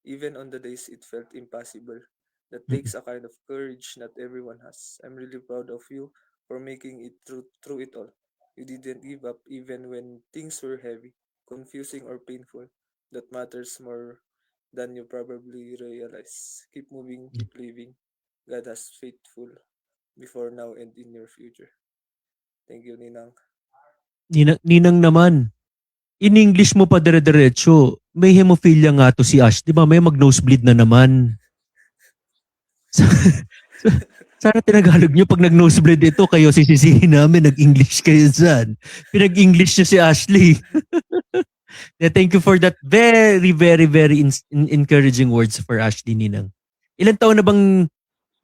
Even on the days it felt impossible. That Mm-mm. takes a kind of courage not everyone has. I'm really proud of you for making it through it all. You didn't give up even when things were heavy, confusing or painful. That matters more than you probably realize. Keep moving, keep living. God has faithful before now and in your future. Thank you, Ninang. Ninang naman, in English mo pa dire-diretso, may hemophilia nga to si Ash. Di ba? May mag-nosebleed na naman. Sana tinagalog nyo pag nag-nosebleed ito, kayo sisisihin namin, nag-English kayo dyan. Pinag-English nyo si Ashley. Yeah, thank you for that very, very, very encouraging words for Ashley, Ninang. Ilan taon na bang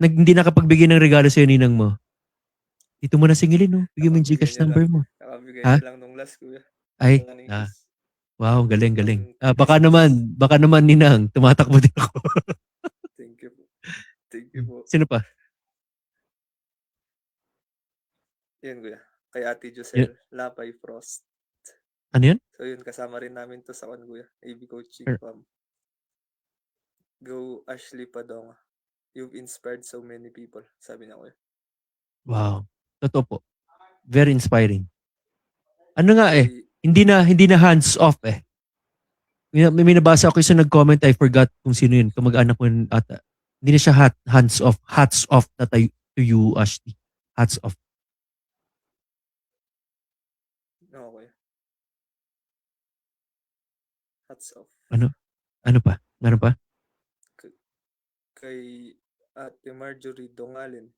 hindi nakapagbigay ng regalo sa'yo, Ninang mo? Dito mo na singilin, no? Bigyan mo yung Gcash number mo. Kakabigay Ha? niya lang nung last, kuya. Ay, Wala nang kiss. wow, galing, galing. Pang Christmas. Baka naman, Ninang, tumatakbo din ako. Thank you po. Thank you po. Sino pa? Yan, kuya. Kay Ate Yun. Josel, Lapay Frost. Ano yun? So yun, kasama rin namin to sa kuya, AB Coaching Er- Fam. Go Ashley Padonga. You've inspired so many people, sabi niya kuya. Wow. Totoo po. Very inspiring. Ano nga Kay, hindi na hands off eh. May nabasa ako isa nag-comment, I forgot kung sino yun, kamag-anak ko yun ata. Hindi na siya hands off, hats off na to you, Ashley. Hats off. no kuya. Hats off. Ano pa? Meron pa? Kay Ate Marjorie Dongalin,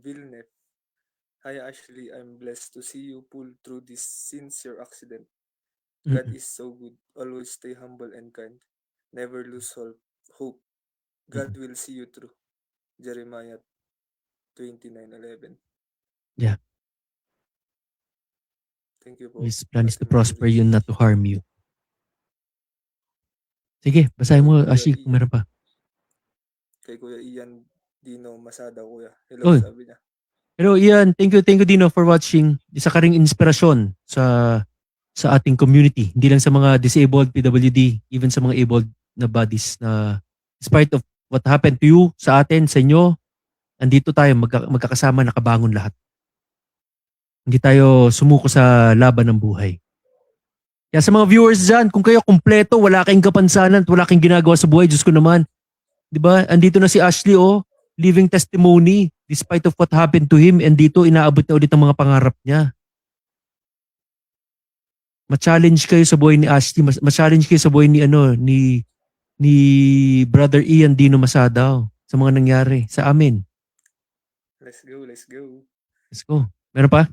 Villeneuve. Hi Ashley, I'm blessed to see you pull through this sincere accident. God Mm-mm. is so good. Always stay humble and kind. Never lose hope. God will see you through. Jeremiah 29:11. Yeah. Thank you po. His plan is Ate to prosper Marjorie. you, not to harm you. Sige, basahin mo, Kuya Ashley, kung meron pa. Kay Kuya Ian Dino Masada, kuya. Hello, Oh, sabi niya. pero Ian, thank you Dino for watching. Isa ka ring inspirasyon sa ating community. Hindi lang sa mga disabled, PWD, even sa mga abled na bodies na despite of what happened to you, sa atin, sa inyo, andito tayo, magkakasama, nakabangon lahat. Hindi tayo sumuko sa laban ng buhay. Kaya sa mga viewers dyan, kung kayo kumpleto, wala kayong kapansanan, wala kayong ginagawa sa buhay, Diyos ko naman. Di ba? Andito na si Ashley, living testimony despite of what happened to him, and dito inaabot na ulit ang mga pangarap niya. Ma-challenge kayo sa buhay ni Ashley, ma-challenge kayo sa buhay ni Brother Ian Dino Masada sa mga nangyari sa amin. Let's go, let's go. Let's go. Meron pa?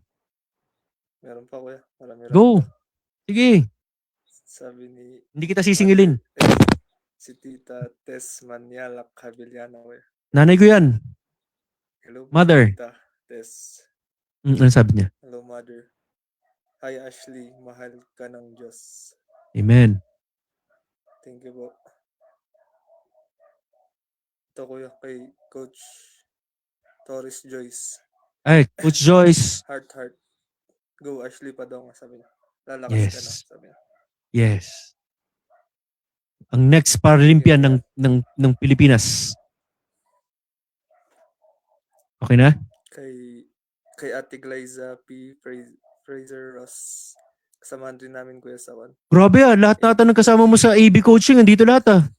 Meron pa kuya. Marami Go. pa. Sige. Sabi ni Hindi kita sisingilin. si Tita Tess Manialak Cabellana, kuya. Nanay ko yan. Hello, Mother. Tita Tess. Ano sabi niya? Hello, Mother. Hi, Ashley. Mahal ka ng Diyos. Amen. Thank you po. Ito kuya kay Coach Torres Joyce. Ay, Coach Joyce. Heart. Go, Ashley Padonga, sabi niya. Lalakas ka na, sabi niya. Yes. Ang next Paralympian ng Pilipinas. Okay na? Kay Ate Glyza P. Fraser Ross. Kasamahan rin namin kuya sa one. Grabe lahat nata ng kasama mo sa AB Coaching, andito lahat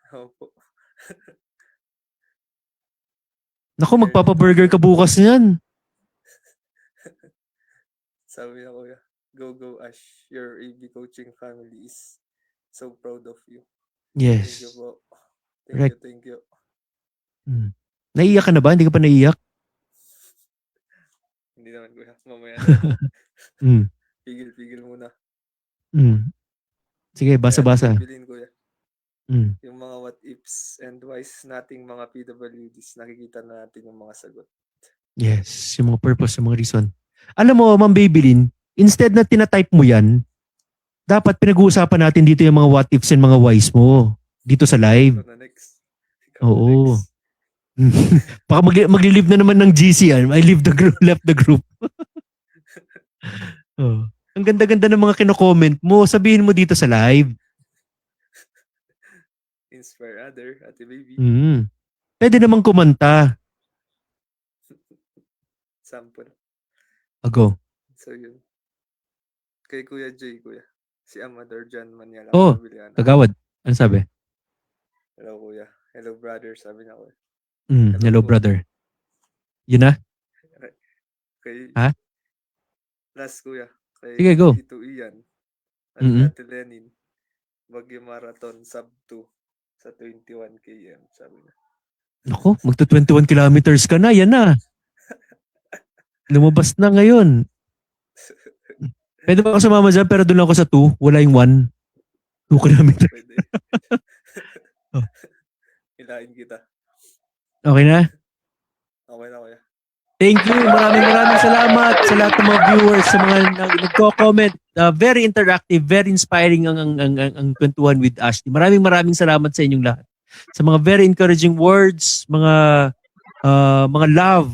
Opo. Naku, magpapa-burger ka bukas niyan. Sabi niya kuya, go Ash. Your AB Coaching family is so proud of you. Yes. Thank you po. Thank you. Naiiyak ka na ba? Hindi ka pa naiiyak? Hindi naman kuya. Mamaya na. Pigil muna. Sige, basa-basa. Bilin kuya. Yung mga what ifs and whys nating mga PWDs, nakikita na natin yung mga sagot. Yes, yung mga purpose, yung mga reason. Alam mo, Ma'am Babylin, instead na tinatype mo yan, dapat pinag-uusapan natin dito yung mga what ifs and mga whys mo. Dito sa live. Next. Oo. Baka magli-leave na naman ng GC yan. I left the group. Oh. Ang ganda-ganda ng mga kino-comment mo. Sabihin mo dito sa live. Inspire other, Ate Baby. Pwede namang kumanta. Sample. Go. So yun. Kay Kuya Jay, kuya. Si Amador John Maniala. Kagawad. Ano sabi? Hello, kuya. Hello, brother. Sabi niya, kuya. Hello brother. Yun na? Ha? Last, kuya. Sige, go. Tito Ian. At Ate Lenin. Baguio Marathon sub 2 sa 21 km. Sabi niya. Naku, magto 21 kilometers ka na. Yan na. Lumabas na ngayon. Pwede ba ako sumama dyan pero doon ako sa 2? Wala yung 1? 2 kilometers. Pwede. Hilahin kita. Okay na? Okay na, kuya. Thank you. Maraming salamat sa lahat ng mga viewers, sa mga nagko-comment. Very interactive, very inspiring ang kwentuhan with Ashley. Maraming salamat sa inyong lahat. Sa mga very encouraging words, mga love,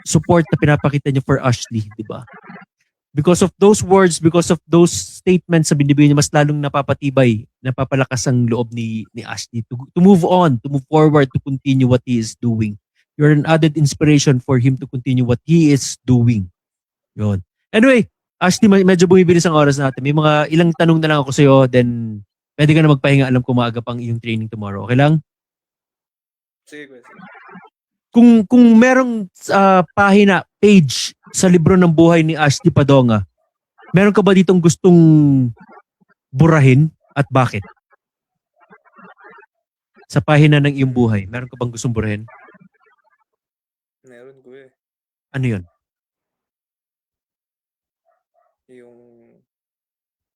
support na pinapakita niyo for Ashley, di ba? Because of those words, because of those statements sa binibigay niya, mas lalong napapatibay, napapalakas ang loob ni Ashley to move on, to move forward, to continue what he is doing. You're an added inspiration for him to continue what he is doing. Yun. Anyway, Ashley, medyo bumibilis ang oras natin. May mga ilang tanong na lang ako sa'yo, then pwede ka na magpahinga. Alam ko maaga pang iyong training tomorrow. Okay lang? Sige, kuya. Sige. Kung merong pahina, page sa libro ng buhay ni Ashley Padonga, meron ka ba ditong gustong burahin at bakit? Sa pahina ng iyong buhay, meron ka bang gustong burahin? Meron, kuya. Ano yun? Yung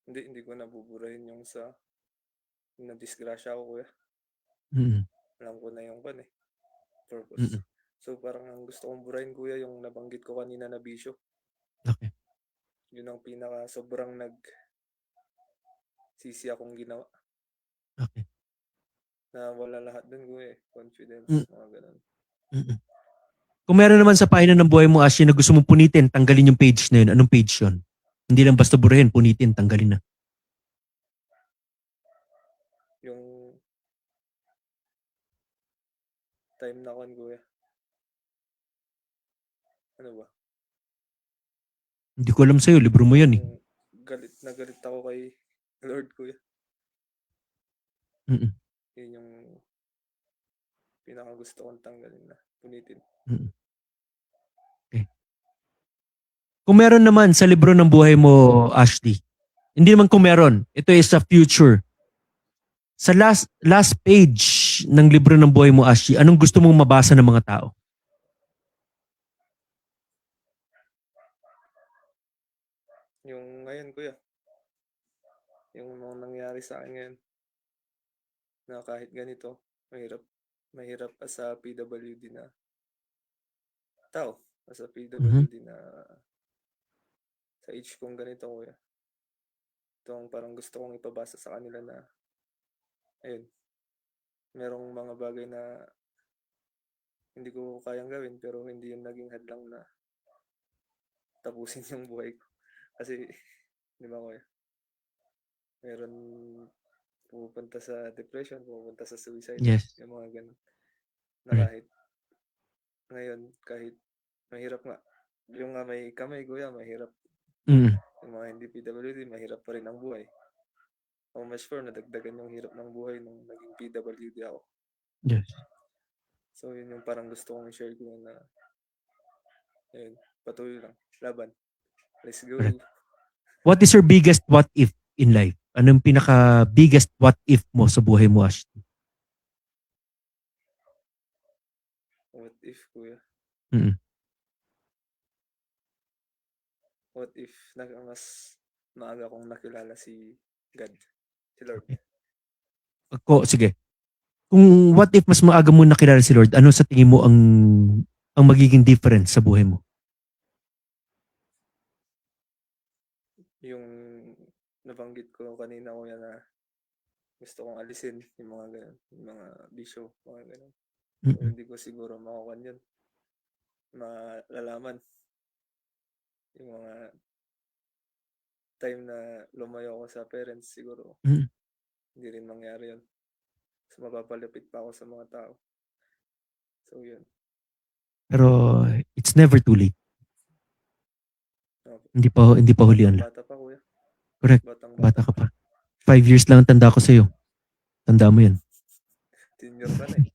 hindi ko nabuburahin yung sa na-disgrasya ako, kuya. Mm-mm. Alam ko na yung purpose. Mm-mm. So parang ang gusto kong burahin, kuya, yung nabanggit ko kanina na bisyo. Okay. Yun ang pinaka sobrang sisi akong ginawa. Okay. Na wala lahat dun, kuya. Confidence, mga ganun. Mm-mm. Kung meron naman sa pahina ng buhay mo, Ashley, na gusto mong punitin, tanggalin yung page na yun. Anong page yun? Hindi lang basta burahin, punitin, tanggalin na. Yung time na kon, kuya. Ano ba? Hindi ko alam sa'yo, libro mo yan eh. Yung galit ako kay Lord, kuya. Mm-mm. Yun yung pinaka gusto kong tanggalin na punitin. Mm-mm. Okay. Kung meron naman sa libro ng buhay mo, Ashley, hindi naman kung meron, ito is sa future. Sa last page ng libro ng buhay mo, Ashley, anong gusto mong mabasa ng mga tao? Yung ngayon, kuya. Yung mga nangyari sa akin ngayon. Na kahit ganito, mahirap pa sa PWD na tao. Sa PWD na sa age kong ganito, kuya. Ito ang parang gusto kong ipabasa sa kanila na ayun, merong mga bagay na hindi ko kayang gawin pero hindi yun naging hadlang na tapusin yung buhay ko. Kasi, di ba, kuya? Meron pupunta sa depression, pupunta sa suicide, Yes. yung mga ganun. Na Right. kahit ngayon, kahit mahirap nga, yung nga may kamay, kuya, mahirap. Mm. Yung mga hindi PWD, mahirap pa rin ang buhay. How much for nadagdagan yung hirap ng buhay nung naging PWD ako. Yes. So, yun yung parang gusto kong i-share ko na ayun, patuloy lang, laban. Let's go. Correct. What is your biggest what if in life? Anong pinaka biggest what if mo sa buhay mo, Ashley? What if, kuya? Mm. What if mas maaga kong nakilala si God, si Lord? Sige. Kung what if mas maaga mo nakilala si Lord, ano sa tingin mo ang magiging difference sa buhay mo? Yung nabanggit ko kanina, kuya, na gusto kong alisin yung mga ganun, yung mga bisyo, mga ganun. So, hindi ko siguro makukuha yun. Malalaman yung mga time na lumayo ako sa parents, siguro hindi rin mangyari yun. So, mapapalapit pa ako sa mga tao. So, yun. Pero it's never too late. Okay. Hindi pa huli ang lahat. Bata pa, kuya. Correct. Bata Bata ka pa. 5 years lang ang tanda ko sa'yo. Tanda mo yan. Senior ka na eh.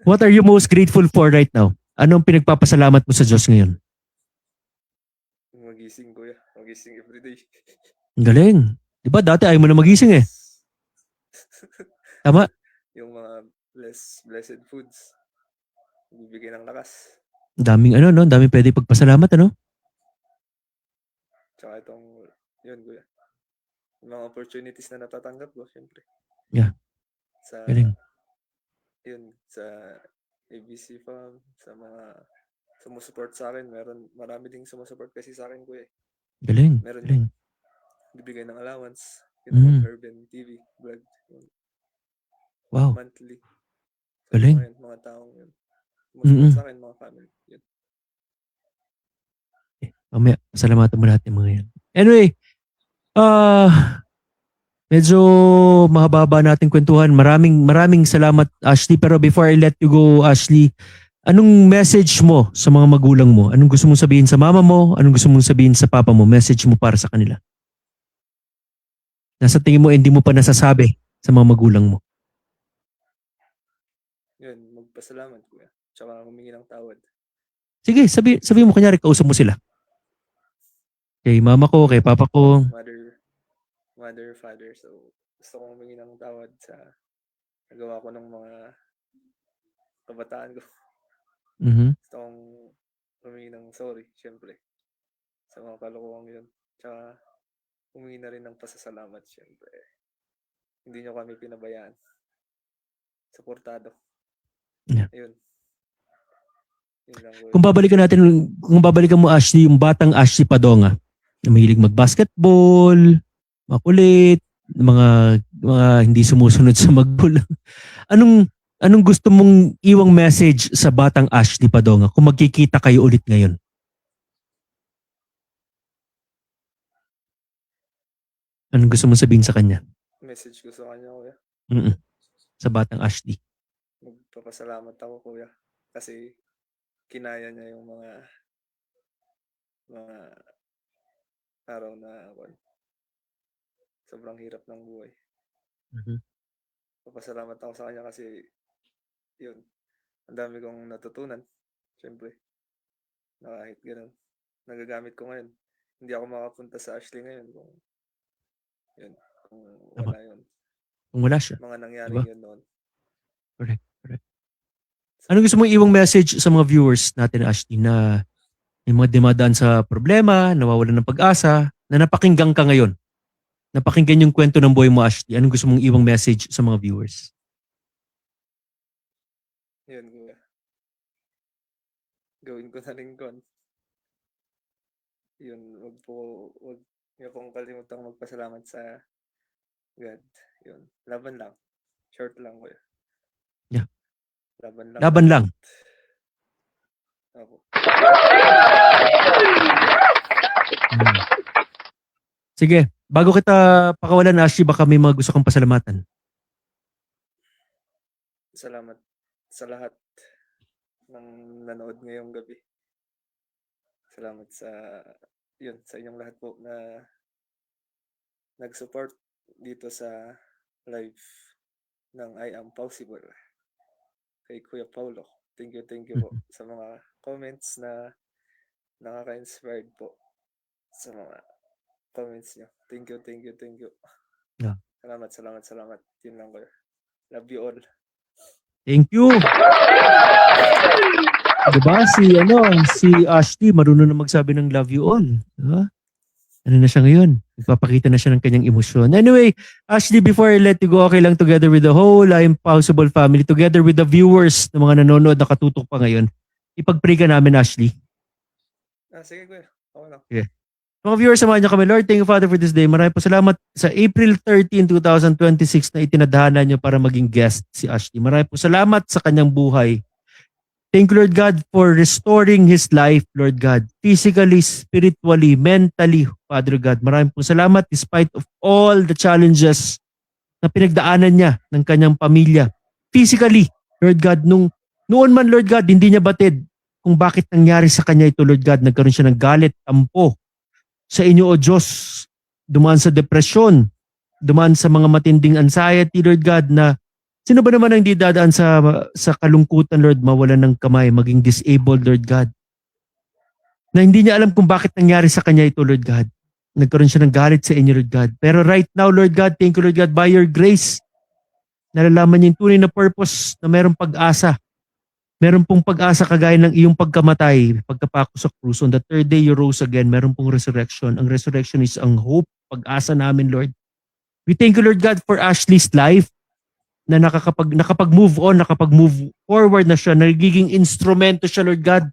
What are you most grateful for right now? Anong pinagpapasalamat mo sa Diyos ngayon? Magising, kuya. Magising everyday. Ang galing. Di ba dati ayaw mo na magising eh. Tama? Yung mga blessed foods. Bibigyan ng lakas. Daming daming pwede pagpasalamat, ano? Tsaka yun, kuya. Yung mga opportunities na natatanggap ko, syempre. Yeah. Galing. Sa ABC Farm, sa mga sumusupport sa akin, marami ding sumusupport kasi sa akin, kuya. Galing. Meron Galing. yung bibigay ng allowance. Yung Urban TV vlog. Wow. Monthly. So, Galing. mga taong yun. Sumusupport sa akin, mga family. Yun. Mamaya, pasalamatan mo lahat ng mga yan. Anyway, medyo mahaba nating kwentuhan. Maraming salamat, Ashley. Pero before I let you go, Ashley, anong message mo sa mga magulang mo? Anong gusto mong sabihin sa mama mo? Anong gusto mong sabihin sa papa mo? Message mo para sa kanila. Nasa tingin mo, hindi mo pa nasasabi sa mga magulang mo. Yun, magpasalamat kuya. Tsaka humingi ng tawad. Sige, sabi mo kunyari, kausap mo sila. Kay mama ko, kay papa ko. Mother, father. So, gusto kong humingi ng tawad sa nagawa ko ng mga kabataan ko. Mhm. Gusto kong humingi ng sorry, syempre. Sa mga kalokohan yun. Tsaka, humingi na rin ng pasasalamat, syempre. Hindi nyo kami pinabayaan. Suportado. Yeah. Ayun. Yun lang ko. Kung babalikan mo, Ashley, yung batang Ashley Padonga, na mahilig mag-basketball, makulit, mga hindi sumusunod sa magulang. Anong gusto mong iwang message sa batang Ashley Padonga kung magkikita kayo ulit ngayon? Anong gusto mong sabihin sa kanya? Message ko sa kanya, kuya. Sa batang Ashley. Magpapasalamat ako, kuya. Kasi kinaya niya yung mga araw na sobrang hirap ng buhay. Papasalamat ako sa kanya kasi yun, ang dami kong natutunan. Siyempre, na kahit ganun, nagagamit ko ngayon. Hindi ako makapunta sa Ashley ngayon kung wala yun. Kung wala siya. Mga nangyari diba? yun noon. Correct. Ano gusto mong iwang message sa mga viewers natin, Ashley, na may mga dumadaan sa problema, nawawalan ng pag-asa, na napakinggan ka ngayon? Napakinggan yung kwento ng buhay mo, Ashley. Anong gusto mong iwang message sa mga viewers? Yun, kuya. Gawin ko na rin kon. Yun, wag niyo pong kalimutang magpasalamat sa God. Yun, laban lang. Short lang, kuya. Yeah. Laban lang. Ako. Sige, bago kita pakawalan, Ashley, baka may mga gusto kang pasalamatan. Salamat sa lahat ng nanood ngayong gabi. Salamat sa inyong lahat po na nag-support dito sa live ng I Am Possible kay Kuya Paulo. Thank you po sa mga comments na nakaka-inspired po sa mga comments niyo. Thank you. Yeah. Salamat. Yun lang, kuya. Love you all. Thank you. Diba si Ashley marunong na magsabi ng love you all. Diba? Ano na siya ngayon? Nagpapakita na siya ng kanyang emosyon. Anyway, Ashley, before I let you go, okay lang together with the whole I Am Possible family, together with the viewers na mga nanonood, nakatutok pa ngayon, ipag-pray ka namin, Ashley. Sige, kuya. Okay lang. Okay. Mga viewers, samahan niyo kami. Lord, thank you, Father, for this day. Maraming po salamat sa April 13, 2026 na itinadhana niyo para maging guest si Ashley. Maraming po salamat sa kanyang buhay. Thank you, Lord God, for restoring his life, Lord God. Physically, spiritually, mentally, Father God. Maraming po salamat despite of all the challenges na pinagdaanan niya ng kanyang pamilya. Physically, Lord God, noon man, Lord God, hindi niya batid kung bakit nangyari sa kanya ito, Lord God. Nagkaroon siya ng galit, tampo sa inyo, O Diyos. Dumaan sa depresyon, dumaan sa mga matinding anxiety, Lord God, na sino ba naman ang hindi dadaan sa kalungkutan, Lord, mawalan ng kamay, maging disabled, Lord God? Na hindi niya alam kung bakit nangyari sa kanya ito, Lord God. Nagkaroon siya ng galit sa inyo, Lord God. Pero right now, Lord God, thank you, Lord God, by your grace, nalalaman niya yung tunay na purpose na mayroong pag-asa. Meron pong pag-asa kagaya ng iyong pagkamatay, pagkapako sa krus. On the third day, you rose again. Meron pong resurrection. Ang resurrection is ang hope, pag-asa namin, Lord. We thank you, Lord God, for Ashley's life, na nakapag-move on, nakapag-move forward na siya, nagiging instrumento siya, Lord God.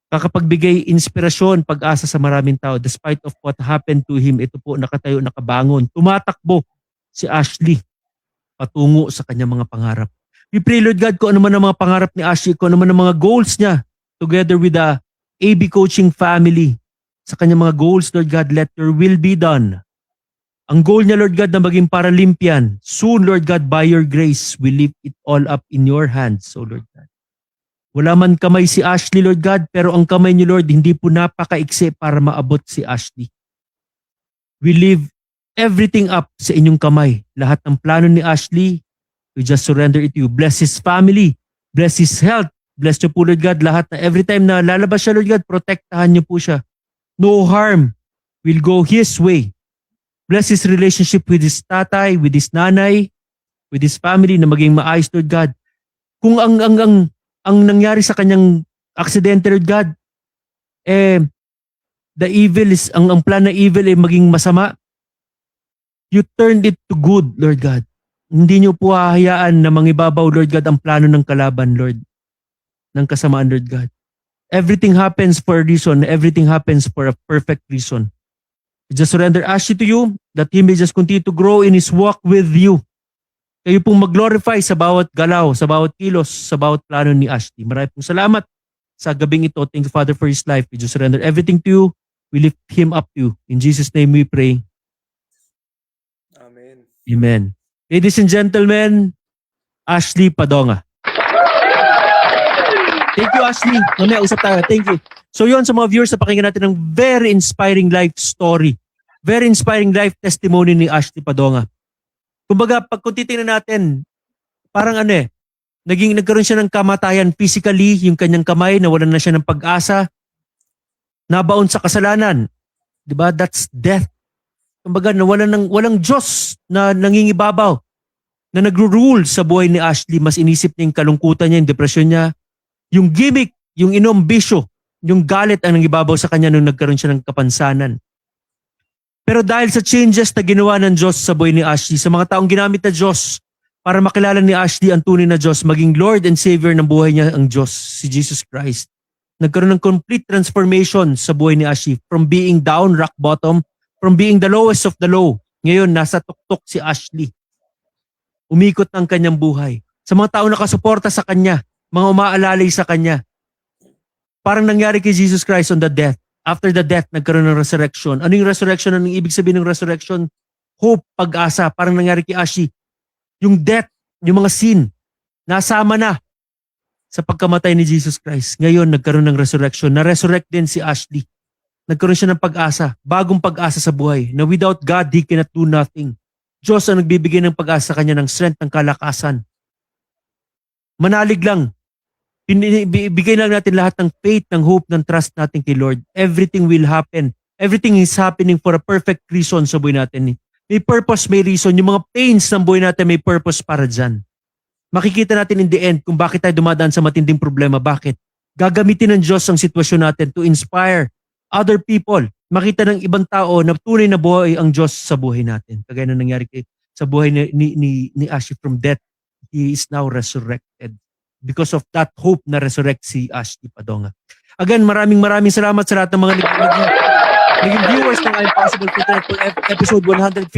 Kakapagbigay inspirasyon, pag-asa sa maraming tao. Despite of what happened to him, ito po, nakatayo, nakabangon. Tumatakbo si Ashley patungo sa kanyang mga pangarap. We pray, Lord God, kung ano man ang mga pangarap ni Ashley, kung ano man ang mga goals niya, together with the AB Coaching family, sa kanyang mga goals, Lord God, let your will be done. Ang goal niya, Lord God, na maging Paralympian. Soon, Lord God, by your grace, we leave it all up in your hands, so Lord God. Wala man kamay si Ashley, Lord God, pero ang kamay niyo, Lord, hindi po napakaiksi para maabot si Ashley. We leave everything up sa inyong kamay. Lahat ng plano ni Ashley, we just surrender it to you. Bless his family. Bless his health. Bless niyo po, Lord God, lahat na every time na lalabas siya, Lord God, protektahan niyo po siya. No harm will go his way. Bless his relationship with his tatay, with his nanay, with his family na maging maayos, Lord God. Kung ang nangyari sa kanyang aksidente, Lord God, the evil is, ang plan na evil ay maging masama, you turned it to good, Lord God. Hindi niyo po hahayaan na mangibabaw, Lord God, ang plano ng kalaban, Lord, ng kasamaan, Lord God. Everything happens for a reason. Everything happens for a perfect reason. We just surrender Ashley to you that he may just continue to grow in his walk with you. Kayo pong mag-glorify sa bawat galaw, sa bawat kilos, sa bawat plano ni Ashley. Maraming pong salamat sa gabing ito. Thank you, Father, for his life. We just surrender everything to you. We lift him up to you. In Jesus' name we pray. Amen. Amen. Ladies and gentlemen, Ashley Padonga. Thank you, Ashley. Mamaya usap tayo. Thank you. So yun, sa mga viewers, napakinggan natin ng very inspiring life story. Very inspiring life testimony ni Ashley Padonga. Kumbaga, pag kung titingnan natin, parang nagkaroon siya ng kamatayan physically, yung kanyang kamay, nawalan na siya ng pag-asa, nabaon sa kasalanan. Diba? That's death. Kumbaga, walang Diyos na nangingibabaw, na nagro-rule sa buhay ni Ashley. Mas inisip niya yung kalungkutan niya, yung depresyon niya, yung gimmick, yung inombisyo, yung galit ang nangibabaw sa kanya nung nagkaroon siya ng kapansanan. Pero dahil sa changes na ginawa ng Diyos sa buhay ni Ashley, sa mga taong ginamit na Diyos para makilala ni Ashley ang tunay na Diyos, maging Lord and Savior ng buhay niya ang Diyos, si Jesus Christ. Nagkaroon ng complete transformation sa buhay ni Ashley from being down, rock bottom, from being the lowest of the low. Ngayon, nasa tuktok si Ashley. Umikot ang kanyang buhay. Sa mga taong nakasuporta sa kanya, mga umaalalay sa kanya. Parang nangyari kay Jesus Christ on the death. After the death, nagkaroon ng resurrection. Ano yung resurrection? Anong ibig sabihin ng resurrection? Hope, pag-asa. Parang nangyari kay Ashley. Yung death, yung mga sin, nasama na sa pagkamatay ni Jesus Christ. Ngayon, nagkaroon ng resurrection. Na-resurrect din si Ashley. Nagkaroon siya ng pag-asa. Bagong pag-asa sa buhay. Na without God, he cannot do nothing. Diyos ang nagbibigay ng pag-asa sa kanya ng strength, ng kalakasan. Manalig lang. Bigay lang natin lahat ng faith, ng hope, ng trust natin kay Lord. Everything will happen. Everything is happening for a perfect reason sa buhay natin. May purpose, may reason. Yung mga pains ng buhay natin may purpose para dyan. Makikita natin in the end kung bakit tayo dumadaan sa matinding problema. Bakit? Gagamitin ng Diyos ang sitwasyon natin to inspire other people. Makita ng ibang tao na tunay na buhay ang Diyos sa buhay natin. Kagaya na nangyari sa buhay ni Ashley from death. He is now resurrected. Because of that hope na resurrect si Ashley Padonga. Again, maraming salamat sa lahat ng mga naging viewers ng Impossible Fitness for episode 154.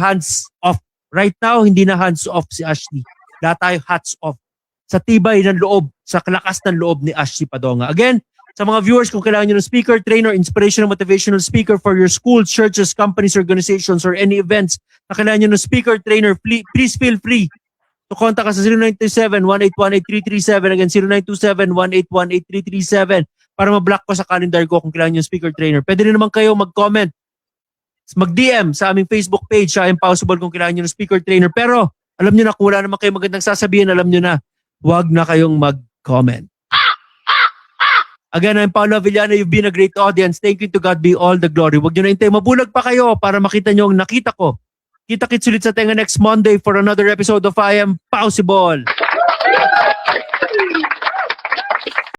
Hands off. Right now, hindi na hands off si Ashley. Lahat tayo hats off. Sa tibay ng loob, sa kalakas ng loob ni Ashley Padonga. Again, sa mga viewers, kung kailangan nyo ng speaker, trainer, inspirational, motivational speaker for your schools, churches, companies, organizations, or any events na kailangan nyo ng speaker, trainer, please feel free to contact us sa 0927-1818337. Again, 0927-1818337 para ma-block ko sa calendar ko kung kailangan yung speaker trainer. Pwede rin naman kayo mag-comment, mag-DM sa aming Facebook page sa Impossible kung kailangan nyo ng speaker trainer. Pero alam nyo na, kung wala naman kayo magandang sasabihin, alam nyo na, huwag na kayong mag-comment. Again, I'm Paolo Villana. You've been a great audience. Thank you, to God be all the glory. Huwag nyo na hintay. Mabulag pa kayo para makita nyo ang nakita ko. Kita-kits ulit sa tenga next Monday for another episode of I Am Possible.